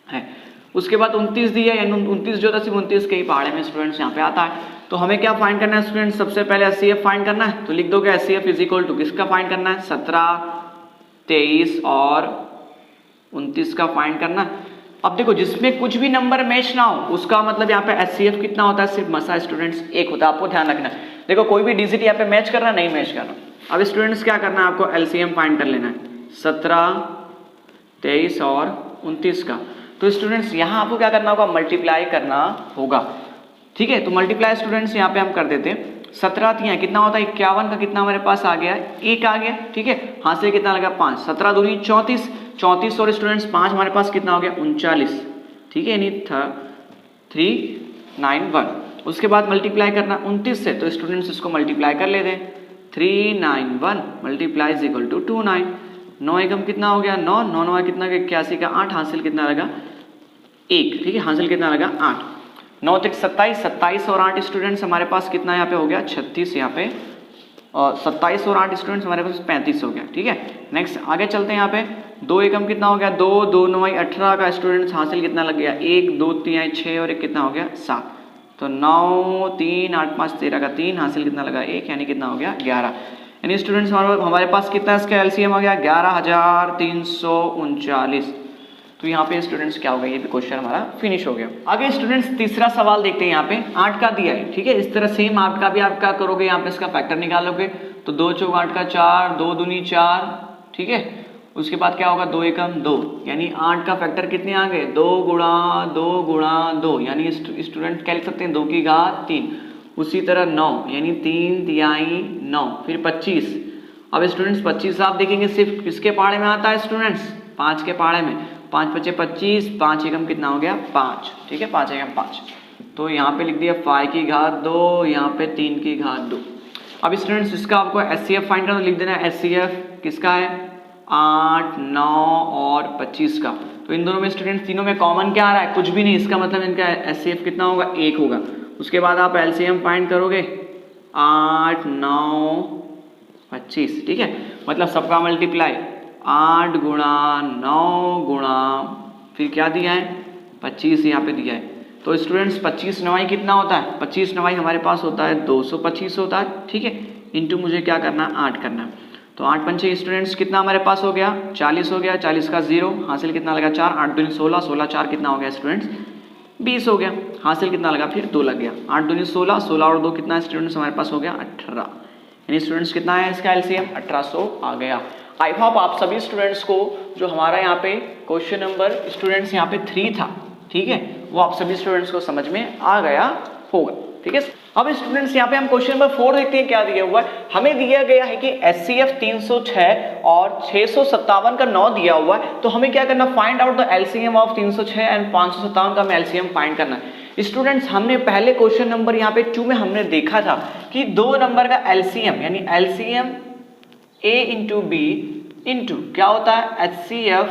है। उसके बाद 29 दिया, यानी 29 जो था सिर्फ 29 के ही पहाड़े में स्टूडेंट्स यहाँ पे आता है। तो हमें क्या फाइंड करना है स्टूडेंट्स, सबसे पहले एचसीएफ फाइंड करना है, तो लिख दोगे एचसीएफ इज इक्वल टू किसका फाइंड करना है 17 23 और 29 का फाइंड करना है। अब देखो जिसमें कुछ भी नंबर मैच ना हो उसका मतलब यहाँ पे एचसीएफ कितना होता है, सिर्फ मसा स्टूडेंट्स 1 होता है, आपको ध्यान रखना है। देखो कोई भी डिजिट यहाँ पे मैच करना नहीं मैच करना। अब स्टूडेंट्स क्या करना है, आपको एलसीएम फाइंड कर लेना है 17 23 और 29 का। तो स्टूडेंट्स यहाँ आपको क्या करना होगा, मल्टीप्लाई करना होगा, ठीक है। तो मल्टीप्लाई स्टूडेंट्स यहाँ पे हम कर देते हैं, 17 3 कितना होता है 51 का कितना हमारे पास आ गया 1 आ गया, ठीक है। हाथ से कितना लगा 5, 17 दूनी 34, 34 और स्टूडेंट्स 5 हमारे पास कितना हो गया 39, ठीक है, यानी 391। उसके बाद मल्टीप्लाई करना 29 से, तो स्टूडेंट्स इसको मल्टीप्लाई कर लेते हैं। 391 मल्टीप्लाई इज इक्वल टू 29। 9 एकम कितना हो गया 9, 9 9 कितना 81 का 8, हासिल कितना लगा 1, ठीक है, हासिल कितना लगा 8। 9 तक 27, 27 और 8 स्टूडेंट्स हमारे पास कितना यहाँ पे हो गया 36 यहाँ पे, और 27 और 8 स्टूडेंट्स हमारे पास 35 हो गया, ठीक है। नेक्स्ट आगे चलते हैं। यहाँ पे 2 एकम कितना हो गया 2, 2 9 18 का स्टूडेंट्स हासिल कितना लग गया 1, 2 3 6 और 1 कितना हो गया 7। तो 9 3 8 5 13 का 3, हासिल कितना लगा 1, यानी कितना हो गया 11। यानी स्टूडेंट्स हमारे पास कितना इसका एलसीएम आ गया 11339। तो यहाँ पे स्टूडेंट्स क्या होगा, ये भी क्वेश्चन हमारा फिनिश हो गया। आगे स्टूडेंट्स तीसरा सवाल देखते हैं। यहाँ पे 8 का दिया है, ठीक है। इस तरह सेम 8 का भी आप क्या करोगे, यहाँ पे इसका फैक्टर निकालोगे। तो 2 चौक 8 का 4, 2 दूनी 4, ठीक है। उसके बाद क्या होगा 2 एकम 2, यानी 8 का फैक्टर कितने आ गए 2 गुणा 2 गुणा 2, यानी स्टूडेंट क्या लिख सकते हैं 2 की घात 3। उसी तरह 9, यानी 3 तिहाई 9, फिर 25। अब स्टूडेंट्स 25 आप देखेंगे सिर्फ किसके पहाड़े में आता है स्टूडेंट्स 5 के पहाड़े में। 5 पचे 25, 5 एकम कितना हो गया 5, ठीक है, 5 एकम 5। तो यहाँ पे लिख दिया 5 की घात 2, यहाँ पे 3 की घात 2। अब स्टूडेंट्स इसका आपको एचसीएफ फाइंड करना, लिख देना एचसीएफ किसका है 8, 9 और 25 का। तो इन दोनों में स्टूडेंट्स तीनों में कॉमन क्या आ रहा है, कुछ भी नहीं। इसका मतलब इनका एचसीएफ कितना होगा 1 होगा। उसके बाद आप एलसीएम फाइंड करोगे 8, 9, 25, ठीक है। मतलब सबका मल्टीप्लाई 8 गुणा 9 गुणा फिर क्या दिया है 25 यहाँ पे दिया है। तो स्टूडेंट्स 25 9 कितना होता है 25 9 हमारे पास होता है 225 होता है, ठीक है। इंटू मुझे क्या करना है 8 करना है। तो 8 पंचे स्टूडेंट्स कितना हमारे पास हो गया 40 हो गया। 40 का 0, हासिल कितना लगा 4, 8 दूनी 16, 16 4 कितना हो गया स्टूडेंट्स 20 हो गया। हासिल कितना लगा फिर 2 लग गया। 8 दूनी 16, 16 और 2 कितना स्टूडेंट्स हमारे पास हो गया 18। यानी स्टूडेंट्स कितना है इसका एलसीएम 1800 आ गया। आई होप आप सभी स्टूडेंट्स को जो हमारा यहाँ पे क्वेश्चन नंबर स्टूडेंट्स यहाँ पे 3 था, ठीक है, वो आप सभी स्टूडेंट्स को समझ में आ गया होगा, ठीक है। अब स्टूडेंट्स यहाँ पे हम क्वेश्चन नंबर 4 देखते हैं क्या दिया हुआ है। हमें दिया गया है कि एचसीएफ 306 और 657 का 9 दिया हुआ है। तो हमें क्या करना find out the LCM of 306 and 557 का हमें एलसीएम फाइंड करना है। स्टूडेंट्स हमने पहले क्वेश्चन नंबर यहाँ पे 2 में हमने देखा था कि 2 नंबर का एलसीएम यानी LCM A into B into क्या होता है HCF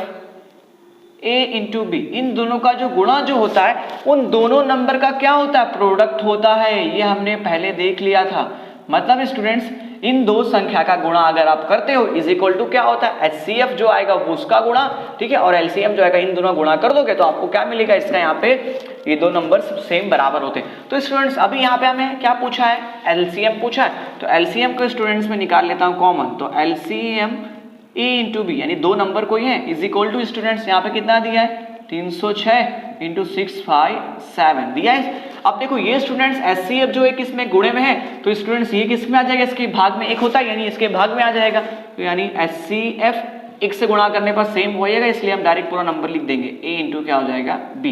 A इंटू बी, इन दोनों का जो गुणा जो होता है उन दोनों नंबर का क्या होता है प्रोडक्ट होता है। ये हमने पहले देख लिया था। मतलब स्टूडेंट्स इन दो संख्या का गुणा अगर आप करते हो इज इक्वल टू क्या होता है HCF जो आएगा वो उसका गुणा, ठीक है, और LCM जो आएगा इन दोनों गुणा कर दोगे तो आपको क्या मिलेगा इसका यहाँ पे ये दो नंबर सेम बराबर होते हैं। तो स्टूडेंट्स अभी यहाँ पे हमें क्या पूछा है LCM पूछा है। तो LCM को स्टूडेंट्स में निकाल लेता हूँ कॉमन। तो LCM A इंटू बी यानी दो नंबर कोई है इज इक्वल टू स्टूडेंट्स यहाँ पे कितना दिया है 306 इंटू 657 दिया है। अब देखो ये स्टूडेंट्स HCF जो है किसमें गुणे में है तो स्टूडेंट्स ये किस में आ जाएगा इसके भाग में 1 होता है यानी इसके भाग में आ जाएगा। तो यानी HCF 1 से गुणा करने पर सेम होएगा इसलिए हम डायरेक्ट पूरा नंबर लिख देंगे A इंटू क्या हो जाएगा B।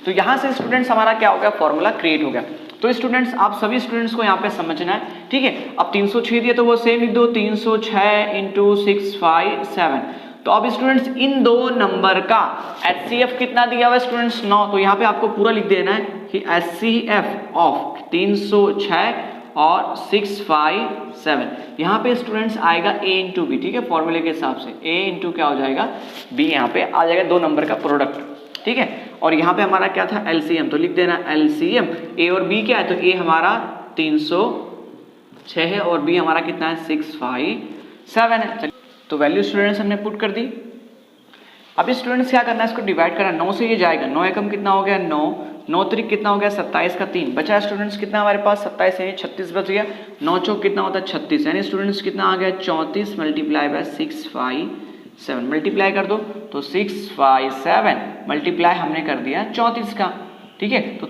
तो यहाँ से स्टूडेंट्स हमारा क्या हो गया फॉर्मूला क्रिएट हो गया। तो स्टूडेंट्स आप सभी स्टूडेंट्स को यहाँ पे समझना है, ठीक है। अब 306 दिया तो वो सेम लिख दो 306 इंटू 657। तो अब स्टूडेंट्स इन दो नंबर का HCF कितना दिया हुआ है स्टूडेंट्स 9। तो यहाँ पे आपको पूरा लिख देना है कि HCF ऑफ 306 और 657 यहाँ पे स्टूडेंट्स आएगा A इंटू बी, ठीक है, फॉर्मूले के हिसाब से A इंटू क्या हो जाएगा B यहाँ पे आ जाएगा दो नंबर का प्रोडक्ट, ठीक है। और यहाँ पे हमारा क्या था LCM तो लिख देना LCM A और B क्या है तो A हमारा 306 है और B हमारा कितना है 657 है। तो वैल्यू स्टूडेंट्स हमने पुट कर दी। अब स्टूडेंट्स क्या करना है इसको डिवाइड करना 9 से ये जाएगा 9 एकम कितना हो गया 9, 9 त्रिक कितना हो गया 27 का 3 बचा स्टूडेंट्स कितना हमारे पास 27 यानी 36 बच गया। 9 चौक कितना होता है 36 यानी स्टूडेंट्स कितना आ गया 34 मल्टीप्लाई बाय 657 मल्टीप्लाई कर दो तो 657 मल्टीप्लाई हमने कर दिया 34 का, ठीक है। तो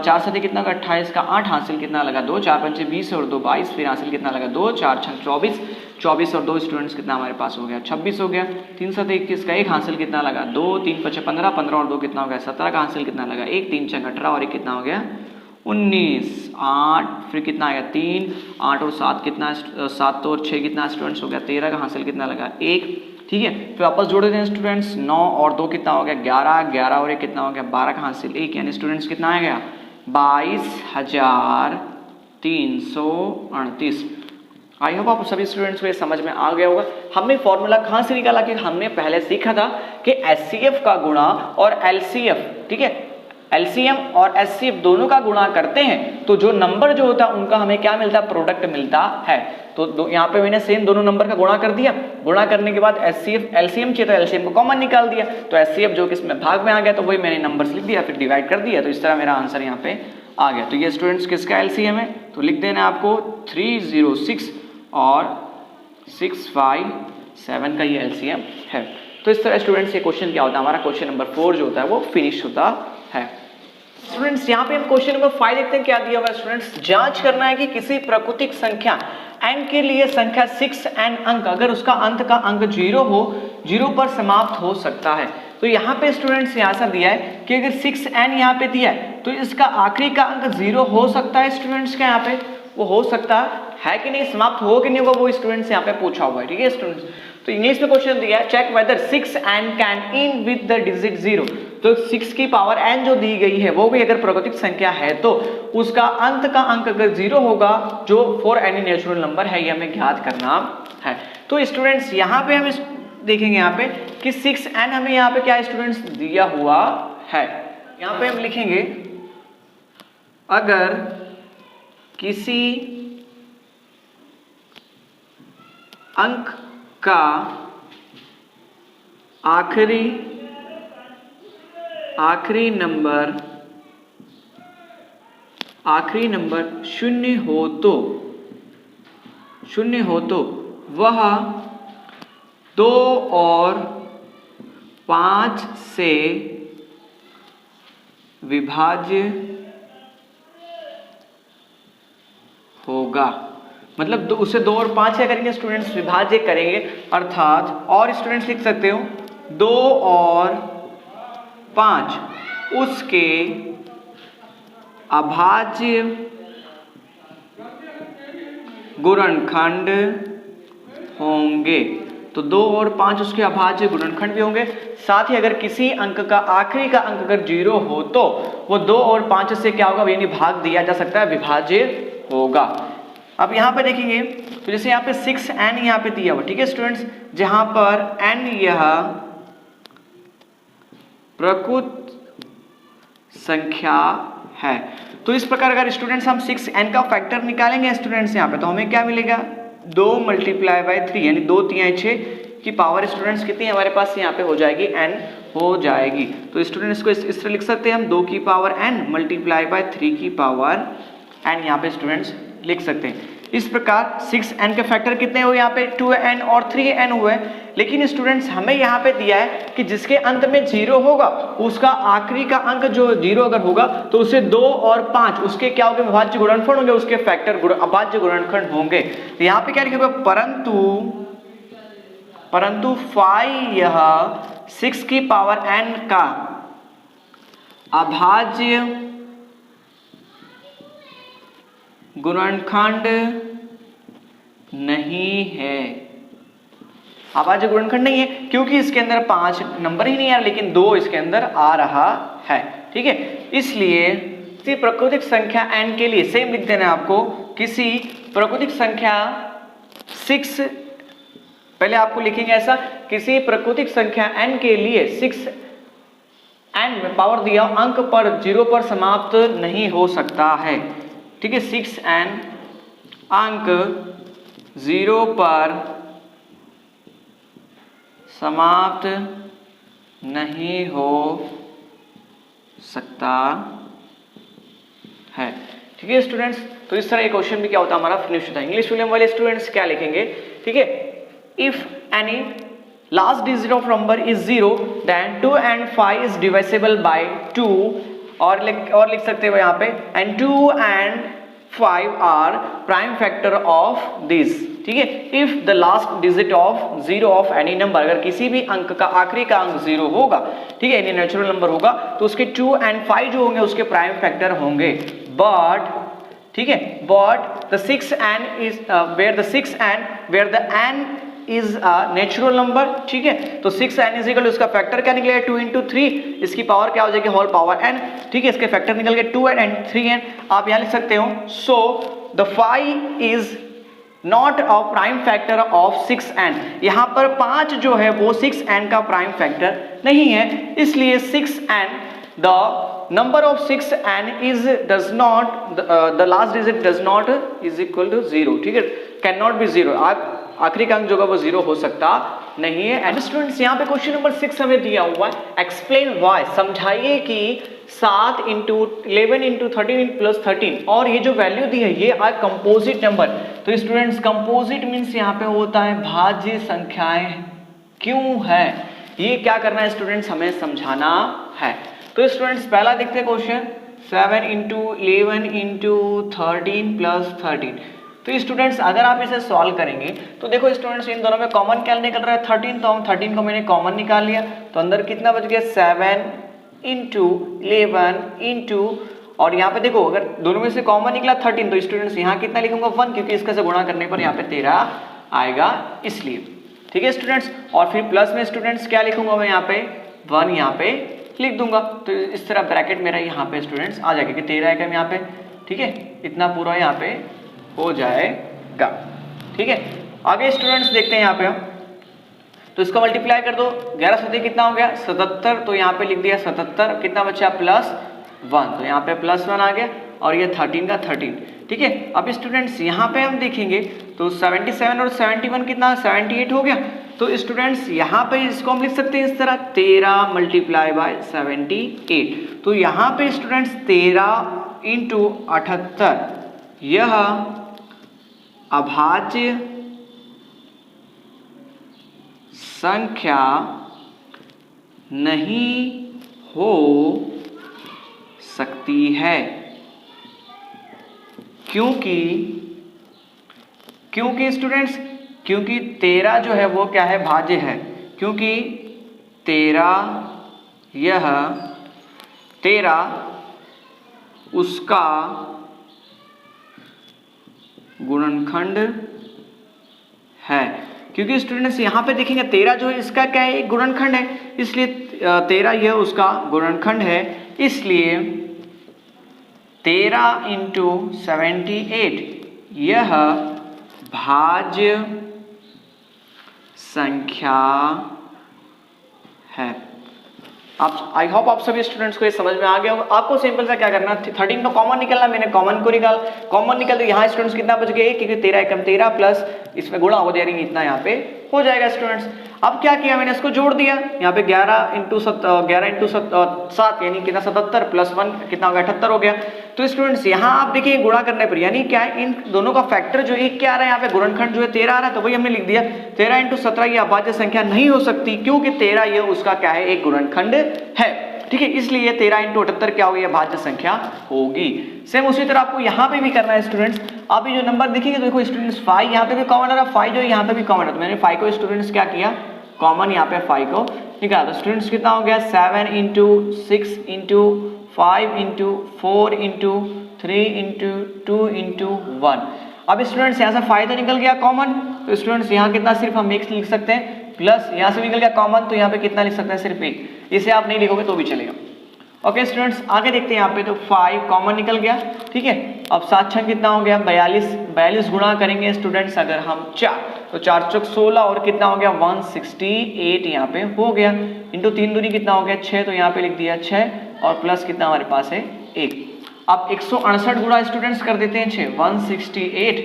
4 से कितना का 28 का 8 हासिल कितना लगा 2, 4 पंचे 20 और 2 22 फिर हासिल कितना लगा 2, 4 6 24, 24 और 2 स्टूडेंट्स कितना हमारे पास हो गया 26 हो गया। 3 से 21 का 1 हासिल कितना लगा 2, 3 5 15, 15 और 2 कितना हो गया 17 का हासिल कितना लगा 1, 3 6 18 और 1 कितना हो गया 19, 8 फिर कितना आएगा 3, 8 और 7 कितना 7 और 6 कितना स्टूडेंट्स हो गया 13 का हासिल कितना लगा 1, ठीक है। फिर वापस जोड़ देते हैं स्टूडेंट्स 9 और 2 कितना हो गया 11, 11 और 1 कितना हो गया 12 का हासिल 1 यानी स्टूडेंट्स कितना आ गया 22,338। आई होप आप सभी स्टूडेंट्स को ये समझ में आ गया होगा। हमने फॉर्मूला कहाँ से निकाला कि हमने पहले सीखा था कि HCF का गुणा और LCF, ठीक है, LCM और HCF दोनों का गुणा करते हैं तो जो नंबर जो होता है उनका हमें क्या मिलता है, प्रोडक्ट मिलता है। तो यहाँ पे मैंने सेम दोनों नंबर का गुणा कर दिया, गुणा करने के बाद HCF LCM चाहिए तो LCM को कॉमन निकाल दिया, तो HCF जो कि इसमें भाग में आ गया तो वही मैंने नंबर्स लिख दिया, फिर डिवाइड कर दिया, तो इस तरह मेरा आंसर यहाँ पे आ गया। तो ये स्टूडेंट्स किसका LCM है, तो लिख देना आपको 306 और 657 का ये LCM है। तो इस तरह स्टूडेंट्स ये क्वेश्चन क्या होता है, हमारा क्वेश्चन नंबर 4 जो होता है वो फिनिश होता है। स्टूडेंट्स यहाँ पे हम क्वेश्चन नंबर 5 देखते हैं क्या दिया हुआ है। स्टूडेंट्स जांच करना है कि किसी प्राकृतिक संख्या n के लिए संख्या 6n अंक अगर उसका अंत का अंक 0 हो, 0 पर समाप्त हो सकता है। तो यहाँ पे स्टूडेंट्स यहाँ सा दिया है कि अगर 6n यहाँ पे दिया है तो इसका आखिरी का अंक 0 हो सकता है। स्टूडेंट्स का यहाँ पे वो हो सकता है कि नहीं, समाप्त हो कि नहीं होगा, वो स्टूडेंट्स यहाँ पे पूछा हुआ है, ठीक है स्टूडेंट्स। तो इंग्लिश में क्वेश्चन दिया है, check whether 6n can end with the digit 0। तो 6 की पावर n जो दी गई है वो भी अगर प्राकृतिक संख्या है तो उसका अंत का अंक अगर 0 होगा जो फॉर एनी नेचुरल नंबर है, ये हमें ज्ञात करना है। तो स्टूडेंट्स यहाँ पे हम देखेंगे यहाँ पे कि 6n हमें यहाँ पे क्या स्टूडेंट्स दिया हुआ है। यहाँ पे हम लिखेंगे अगर किसी अंक का आखिरी नंबर शून्य हो तो वह 2 और 5 से विभाज्य होगा। मतलब उसे 2 और 5 क्या करेंगे स्टूडेंट्स, विभाज्य करेंगे, अर्थात और स्टूडेंट्स लिख सकते हो 2 और 5 उसके अभाज्य गुणनखंड होंगे। तो 2 और 5 उसके अभाज्य गुणनखंड भी होंगे। साथ ही अगर किसी अंक का आखिरी का अंक अगर 0 हो तो वो 2 और 5 से क्या होगा, यानी भाग दिया जा सकता है, विभाज्य होगा। अब यहाँ पे देखेंगे तो जैसे यहाँ पे 6n यहाँ पे दिया हुआ, ठीक है स्टूडेंट्स, जहां पर n यह प्रकृत संख्या है। तो इस प्रकार अगर स्टूडेंट्स हम 6n का फैक्टर निकालेंगे स्टूडेंट्स यहाँ पे तो हमें क्या मिलेगा, 2 × 3 यानी 2 3 6 की पावर स्टूडेंट्स कितनी हमारे पास यहाँ पे हो जाएगी, n हो जाएगी। तो स्टूडेंट्स को इस तरह लिख सकते हैं हम 2 की पावर n × 3 की पावर n यहाँ पे स्टूडेंट्स लिख सकते हैं। इस प्रकार 6n के फैक्टर कितने हुए यहाँ पे, 2n और 3n हुए। लेकिन स्टूडेंट्स हमें यहाँ पे दिया है कि जिसके अंत में 0 होगा उसका आखिरी का अंक जो 0 अगर होगा तो उसे 2 और 5 उसके क्या होंगे, विभाज्य गुणनखंड होंगे, उसके फैक्टर अभाज्य गुणनखंड होंगे। तो यहाँ पे क्या लिखोगे, परंतु फाई यह 6 की पावर n का अभाज्य गुणनखंड नहीं है। अभाज्य गुणनखंड नहीं है क्योंकि इसके अंदर 5 नंबर ही नहीं है, लेकिन 2 इसके अंदर आ रहा है, ठीक है। इसलिए किसी प्राकृतिक संख्या n के लिए सेम लिख देना है आपको, किसी प्राकृतिक संख्या 6, पहले आपको लिखेंगे ऐसा, किसी प्राकृतिक संख्या n के लिए 6n में पावर दिया अंक पर 0 पर समाप्त नहीं हो सकता है, ठीक है। 6n अंक 0 पर समाप्त नहीं हो सकता है, ठीक है स्टूडेंट्स। तो इस तरह ये क्वेश्चन भी क्या होता है, हमारा फिनिश होता है। इंग्लिश मीडियम वाले स्टूडेंट्स क्या लिखेंगे, ठीक है, if any last digit of number is 0 then 2 and 5 is divisible by 2, और लिख सकते हो यहाँ पे, and 2 and 5 are prime factor of this, ठीक है। If the last digit of 0 of any number, अगर किसी भी अंक का आखिरी का अंक 0 होगा, ठीक है, एनी नेचुरल नंबर होगा, तो उसके 2 and 5 जो होंगे उसके प्राइम फैक्टर होंगे। बट, ठीक है, but the 6n is where the 6n where the n is a natural number, ठीक है। तो 6n इज इक्वल टू इसका फैक्टर क्या निकलेगा 2 into 3, इसकी पावर क्या हो जाएगी होल पावर n, ठीक है। इसके फैक्टर निकल गए 2n and 3n। आप यहाँ लिख सकते हो so the 5 is not a prime factor of 6n। यहाँ पर 5 जो है वो 6n का प्राइम फैक्टर नहीं है, इसलिए 6n the number of 6n is does not the last digit does not is equal to 0, ठीक है, कैन नॉट बी 0। आप आखिरी का अंक जो वो 0 हो सकता नहीं है। एंड स्टूडेंट्स यहाँ पे क्वेश्चन नंबर 6 हमें दिया हुआ है, एक्सप्लेन व्हाई, समझाइए कि 7 into 11 into 13 plus 13 और ये जो वैल्यू दी है ये आर कंपोजिट नंबर। तो स्टूडेंट्स कंपोजिट मीन्स यहाँ पे होता है भाज्य संख्याएं क्यों है, ये क्या करना है स्टूडेंट्स हमें समझाना है। तो स्टूडेंट्स पहला देखते हैं क्वेश्चन 7 into 11 into 13 plus 13। तो स्टूडेंट्स अगर आप इसे सॉल्व करेंगे तो देखो स्टूडेंट्स इन दोनों में कॉमन क्या निकल रहा है 13, तो हम 13 को मैंने कॉमन निकाल लिया, तो अंदर कितना बच गया 7 into 11 into, और यहाँ पे देखो अगर दोनों में से कॉमन निकला 13 तो स्टूडेंट्स यहाँ कितना लिखूंगा 1, क्योंकि इसका से गुणा करने पर यहाँ पे 13 आएगा इसलिए, ठीक है स्टूडेंट्स। और फिर प्लस में स्टूडेंट्स क्या लिखूंगा मैं यहाँ पे 1 यहाँ पे लिख दूंगा, तो इस तरह ब्रैकेट मेरा यहाँ पे स्टूडेंट्स आ जाएगा कि 13 है यहाँ पे, ठीक है, इतना पूरा यहाँ पे हो जाएगा, ठीक है। आगे स्टूडेंट्स देखते हैं यहाँ पे हम, तो इसको मल्टीप्लाई कर दो, 11 से कितना हो गया 77, तो यहाँ पे लिख दिया 77, कितना बचा +1, तो यहाँ पे +1 आ गया, और ये 13 का 13, ठीक है। अब स्टूडेंट्स यहाँ पे हम देखेंगे तो 77 और 71 कितना 78 हो गया, तो स्टूडेंट्स यहाँ पे इसको हम लिख सकते हैं इस तरह 13 × 78, तो यहाँ पे स्टूडेंट्स 13 × 78 यह अभाज्य संख्या नहीं हो सकती है, क्योंकि स्टूडेंट्स क्योंकि 13 जो है वो क्या है भाज्य है, क्योंकि 13 उसका गुणनखंड है, क्योंकि स्टूडेंट्स यहाँ पे देखेंगे 13 जो है इसका क्या है एक गुणनखंड है, इसलिए 13 यह उसका गुणनखंड है, इसलिए 13 × 78 यह भाज्य संख्या है। आप आई होप आप सभी स्टूडेंट्स को ये समझ में आ गया होगा। आपको सिंपल सा क्या करना, 13 को कॉमन निकलना, मैंने कॉमन को निकाल, कॉमन निकल तो यहाँ स्टूडेंट्स कितना बच गया, क्योंकि 13 × 13 प्लस इसमें गुणा हो जाएगी इतना यहाँ पे हो जाएगा स्टूडेंट्स। अब क्या किया मैंने इसको जोड़ दिया, यहाँ पे 11 × 7 यानी कितना 77 + 1 कितना हो गया 78 हो गया। तो स्टूडेंट्स यहाँ आप देखिए गुणा करने पर यानी क्या है इन दोनों का फैक्टर जो एक क्या आ रहा है यहाँ पे गुणनखंड जो है 13 आ रहा है, तो वही हमने लिख दिया 13 × 17 ये अभाज्य संख्या नहीं हो सकती, क्योंकि 13 ये उसका क्या है एक गुणनखंड है, ठीक है, इसलिए 13 × 78 क्या होगी भाज्य संख्या होगी। सेम उसी तरह आपको यहाँ पे भी करना है स्टूडेंट्स। आप ये जो नंबर देखेंगे तो देखो स्टूडेंट्स 5 यहाँ पे भी कॉमन आ रहा है, 5 जो यहाँ पे भी कॉमन है, तो मैंने 5 को स्टूडेंट्स क्या किया कॉमन यहाँ पे 5 को निकाला, तो स्टूडेंट्स कितना हो गया 7 × 6 × 5 × 4 × 3 × 2 × 1। अब स्टूडेंट्स यहाँ से फायदा निकल गया कॉमन, तो स्टूडेंट्स यहाँ कितना सिर्फ हम एक लिख सकते हैं, प्लस यहाँ से निकल गया कॉमन, तो यहाँ पे कितना लिख सकते हैं सिर्फ एक, इसे आप नहीं लिखोगे तो भी चलेगा। ओके स्टूडेंट्स आगे देखते हैं यहाँ पे, तो 5 कॉमन निकल गया, ठीक है। अब 7 छंग कितना हो गया 42 गुणा करेंगे स्टूडेंट्स अगर हम 4, तो 4 चौक 16 और कितना हो गया 168 यहाँ पे हो गया, इंटू 3 दूनी कितना हो गया 6, तो यहाँ पे लिख दिया 6 और प्लस कितना हमारे पास है 1। अब 168 गुणा स्टूडेंट्स कर देते हैं 6, 168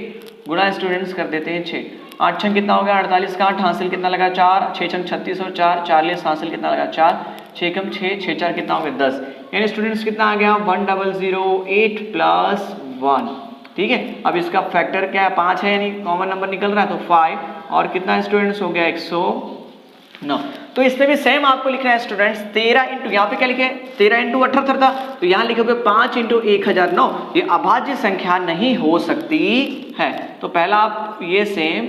गुणा स्टूडेंट्स कर देते हैं 6, 8 छंग कितना हो गया 48 का 8 हासिल कितना लगा 4, 6 छंग 36 और 4 40 हासिल कितना लगा 4, 6 कम 6 6 4 कितना हो गया 10, यानी स्टूडेंट्स कितना आ गया 1008 + 1, ठीक है। अब इसका फैक्टर क्या है 5 है, यानी कॉमन नंबर निकल रहा है, तो 5 और कितना स्टूडेंट्स हो गया 109। तो इसमें भी सेम आपको लिखना है स्टूडेंट्स 13 इंटू यहाँ पे क्या लिखे 13 × 78 था, तो यहाँ लिखोगे 5 × 1009, ये अभाज्य संख्या नहीं हो सकती है, तो पहला आप ये सेम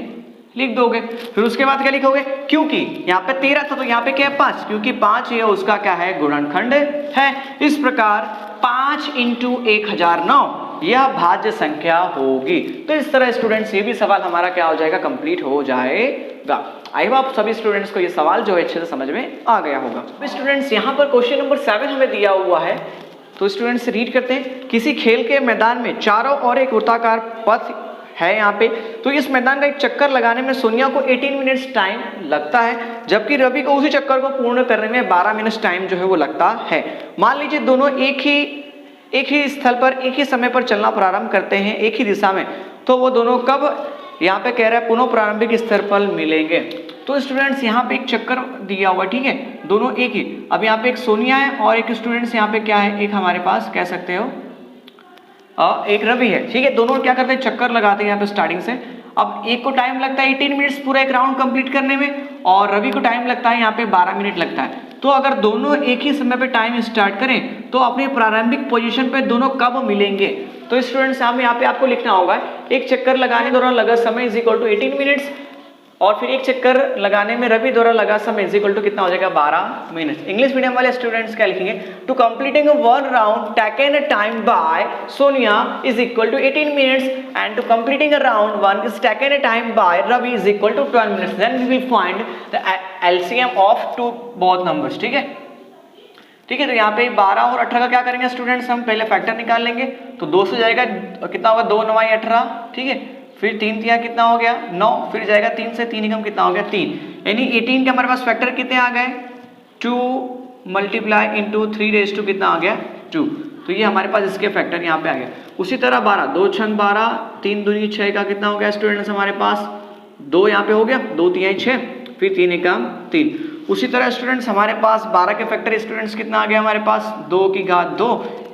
लिख दोगे। फिर उसके बाद क्या लिखोगे, क्योंकि यहाँ पे 13 था तो यहाँ पे क्या है 5, क्योंकि 5 ये उसका क्या है गुणनखंड है, इस प्रकार 5 × 1009 यह भाज्य संख्या होगी। तो इस तरह स्टूडेंट्स ये भी सवाल हमारा क्या हो जाएगा कंप्लीट हो जाएगा। मिलेगा। आई होप आप सभी स्टूडेंट्स को ये सवाल जो है अच्छे से समझ में आ गया होगा। स्टूडेंट्स यहाँ पर क्वेश्चन नंबर 7 हमें दिया हुआ है, तो स्टूडेंट्स रीड करते हैं। किसी खेल के मैदान में चारों ओर एक वृत्ताकार पथ है यहाँ पे, तो इस मैदान का एक चक्कर लगाने में सोनिया को 18 मिनट्स टाइम लगता है, जबकि रवि को उसी चक्कर को पूर्ण करने में 12 मिनट्स टाइम जो है वो लगता है। मान लीजिए दोनों एक ही स्थल पर एक ही समय पर चलना प्रारंभ करते हैं एक ही दिशा में, तो वो दोनों कब यहाँ पे कह रहा है पुनः प्रारंभिक स्तर पर मिलेंगे। तो स्टूडेंट्स यहाँ पे एक चक्कर दिया हुआ, ठीक है, दोनों एक ही। अब यहाँ पे एक सोनिया है और एक स्टूडेंट्स यहाँ पे क्या है, एक हमारे पास कह सकते हो एक रवि है, ठीक है। दोनों क्या करते हैं, चक्कर लगाते हैं यहाँ पे स्टार्टिंग से। अब एक को टाइम लगता है 18 मिनट्स पूरा एक राउंड कंप्लीट करने में, और रवि को टाइम लगता है यहाँ पे 12 मिनट लगता है। तो अगर दोनों एक ही समय पे टाइम स्टार्ट करें तो अपने प्रारंभिक पोजीशन पे दोनों कब मिलेंगे। तो स्टूडेंट्स यहाँ पे आपको लिखना होगा एक चक्कर लगाने दौरान लगा समय इज इक्वल टू 18 मिनट्स, और फिर एक चक्कर लगाने में रवि द्वारा लगा समय इज इक्वल टू कितना हो जाएगा, 12 मिनट्स। इंग्लिश मीडियम वाले स्टूडेंट्स क्या लिखेंगे, to completing one round taken time by Sonia is equal to 18 minutes and to completing a round one is taken time by Ravi is equal to 12 minutes. Then we will find the LCM of two both numbers, ठीक है। ठीक है, तो यहाँ पे 12 और 18 का क्या करेंगे स्टूडेंट्स, हम पहले फैक्टर निकाल लेंगे। तो 2 से जाएगा कितना होगा, 2 9 18, ठीक है। फिर 3 तिया कितना हो गया 9, फिर जाएगा 3 से 3 एकम कितना हो गया 3, यानी 18 के हमारे पास फैक्टर कितने आ गए 2 मल्टीप्लाई इंटू 3 रेज टू कितना आ गया 2। तो ये हमारे पास इसके फैक्टर यहाँ पे आ गया। उसी तरह 12, 2 छंग 12, 3 दूनी 6 का कितना हो गया स्टूडेंट्स हमारे पास 2 यहाँ पे हो गया, 2 तिहाई 6, फिर 3 एकम 3। उसी तरह स्टूडेंट्स हमारे पास 12 के फैक्टर स्टूडेंट्स कितना आ गया हमारे पास 2 की घात 2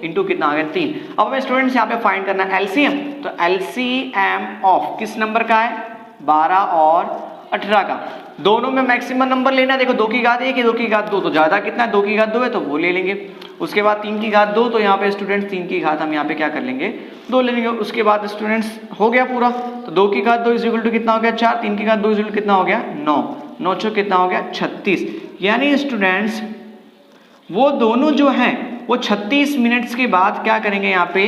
इंटू कितना आ गया 3। अब हमें स्टूडेंट्स यहाँ पे फाइंड करना है एलसीएम। तो एलसीएम ऑफ किस नंबर का है, 12 और 18 का। दोनों में मैक्सिमम नंबर लेना है, देखो 2 की घात 1 है, 2 की घात 2, तो ज्यादा कितना है 2 की घात 2 है तो वो ले लेंगे। उसके बाद 3 की घात 2, तो यहाँ पे स्टूडेंट्स 3 की घात हम यहाँ पे क्या कर लेंगे 2 ले लेंगे। उसके बाद स्टूडेंट्स हो गया पूरा, तो 2 की घात 2 इज इक्वल टू कितना हो गया 4, 3 की घात 2 इज इक्वल टू कितना हो गया 9, 9 चौक कितना हो गया 36। यानी स्टूडेंट्स वो दोनों जो हैं वो 36 मिनट्स के बाद क्या करेंगे यहाँ पे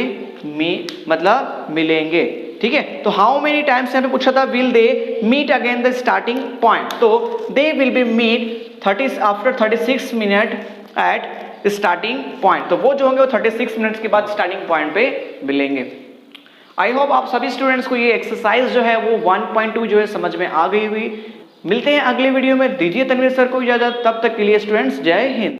मतलब मिलेंगे, ठीक है। तो हाउ मेनी टाइम्स यहाँ पे पूछा था will they meet again the starting point, तो they will be meet after 36 minute at starting point. तो वो जो होंगे वो 36 मिनट्स के बाद स्टार्टिंग पॉइंट पे मिलेंगे। आई होप आप सभी स्टूडेंट्स को ये एक्सरसाइज जो है वो 1.2 जो है समझ में आ गई हुई। मिलते हैं अगले वीडियो में, दीजिए तनवीर सर को इजाजत, तब तक के लिए स्टूडेंट्स जय हिंद।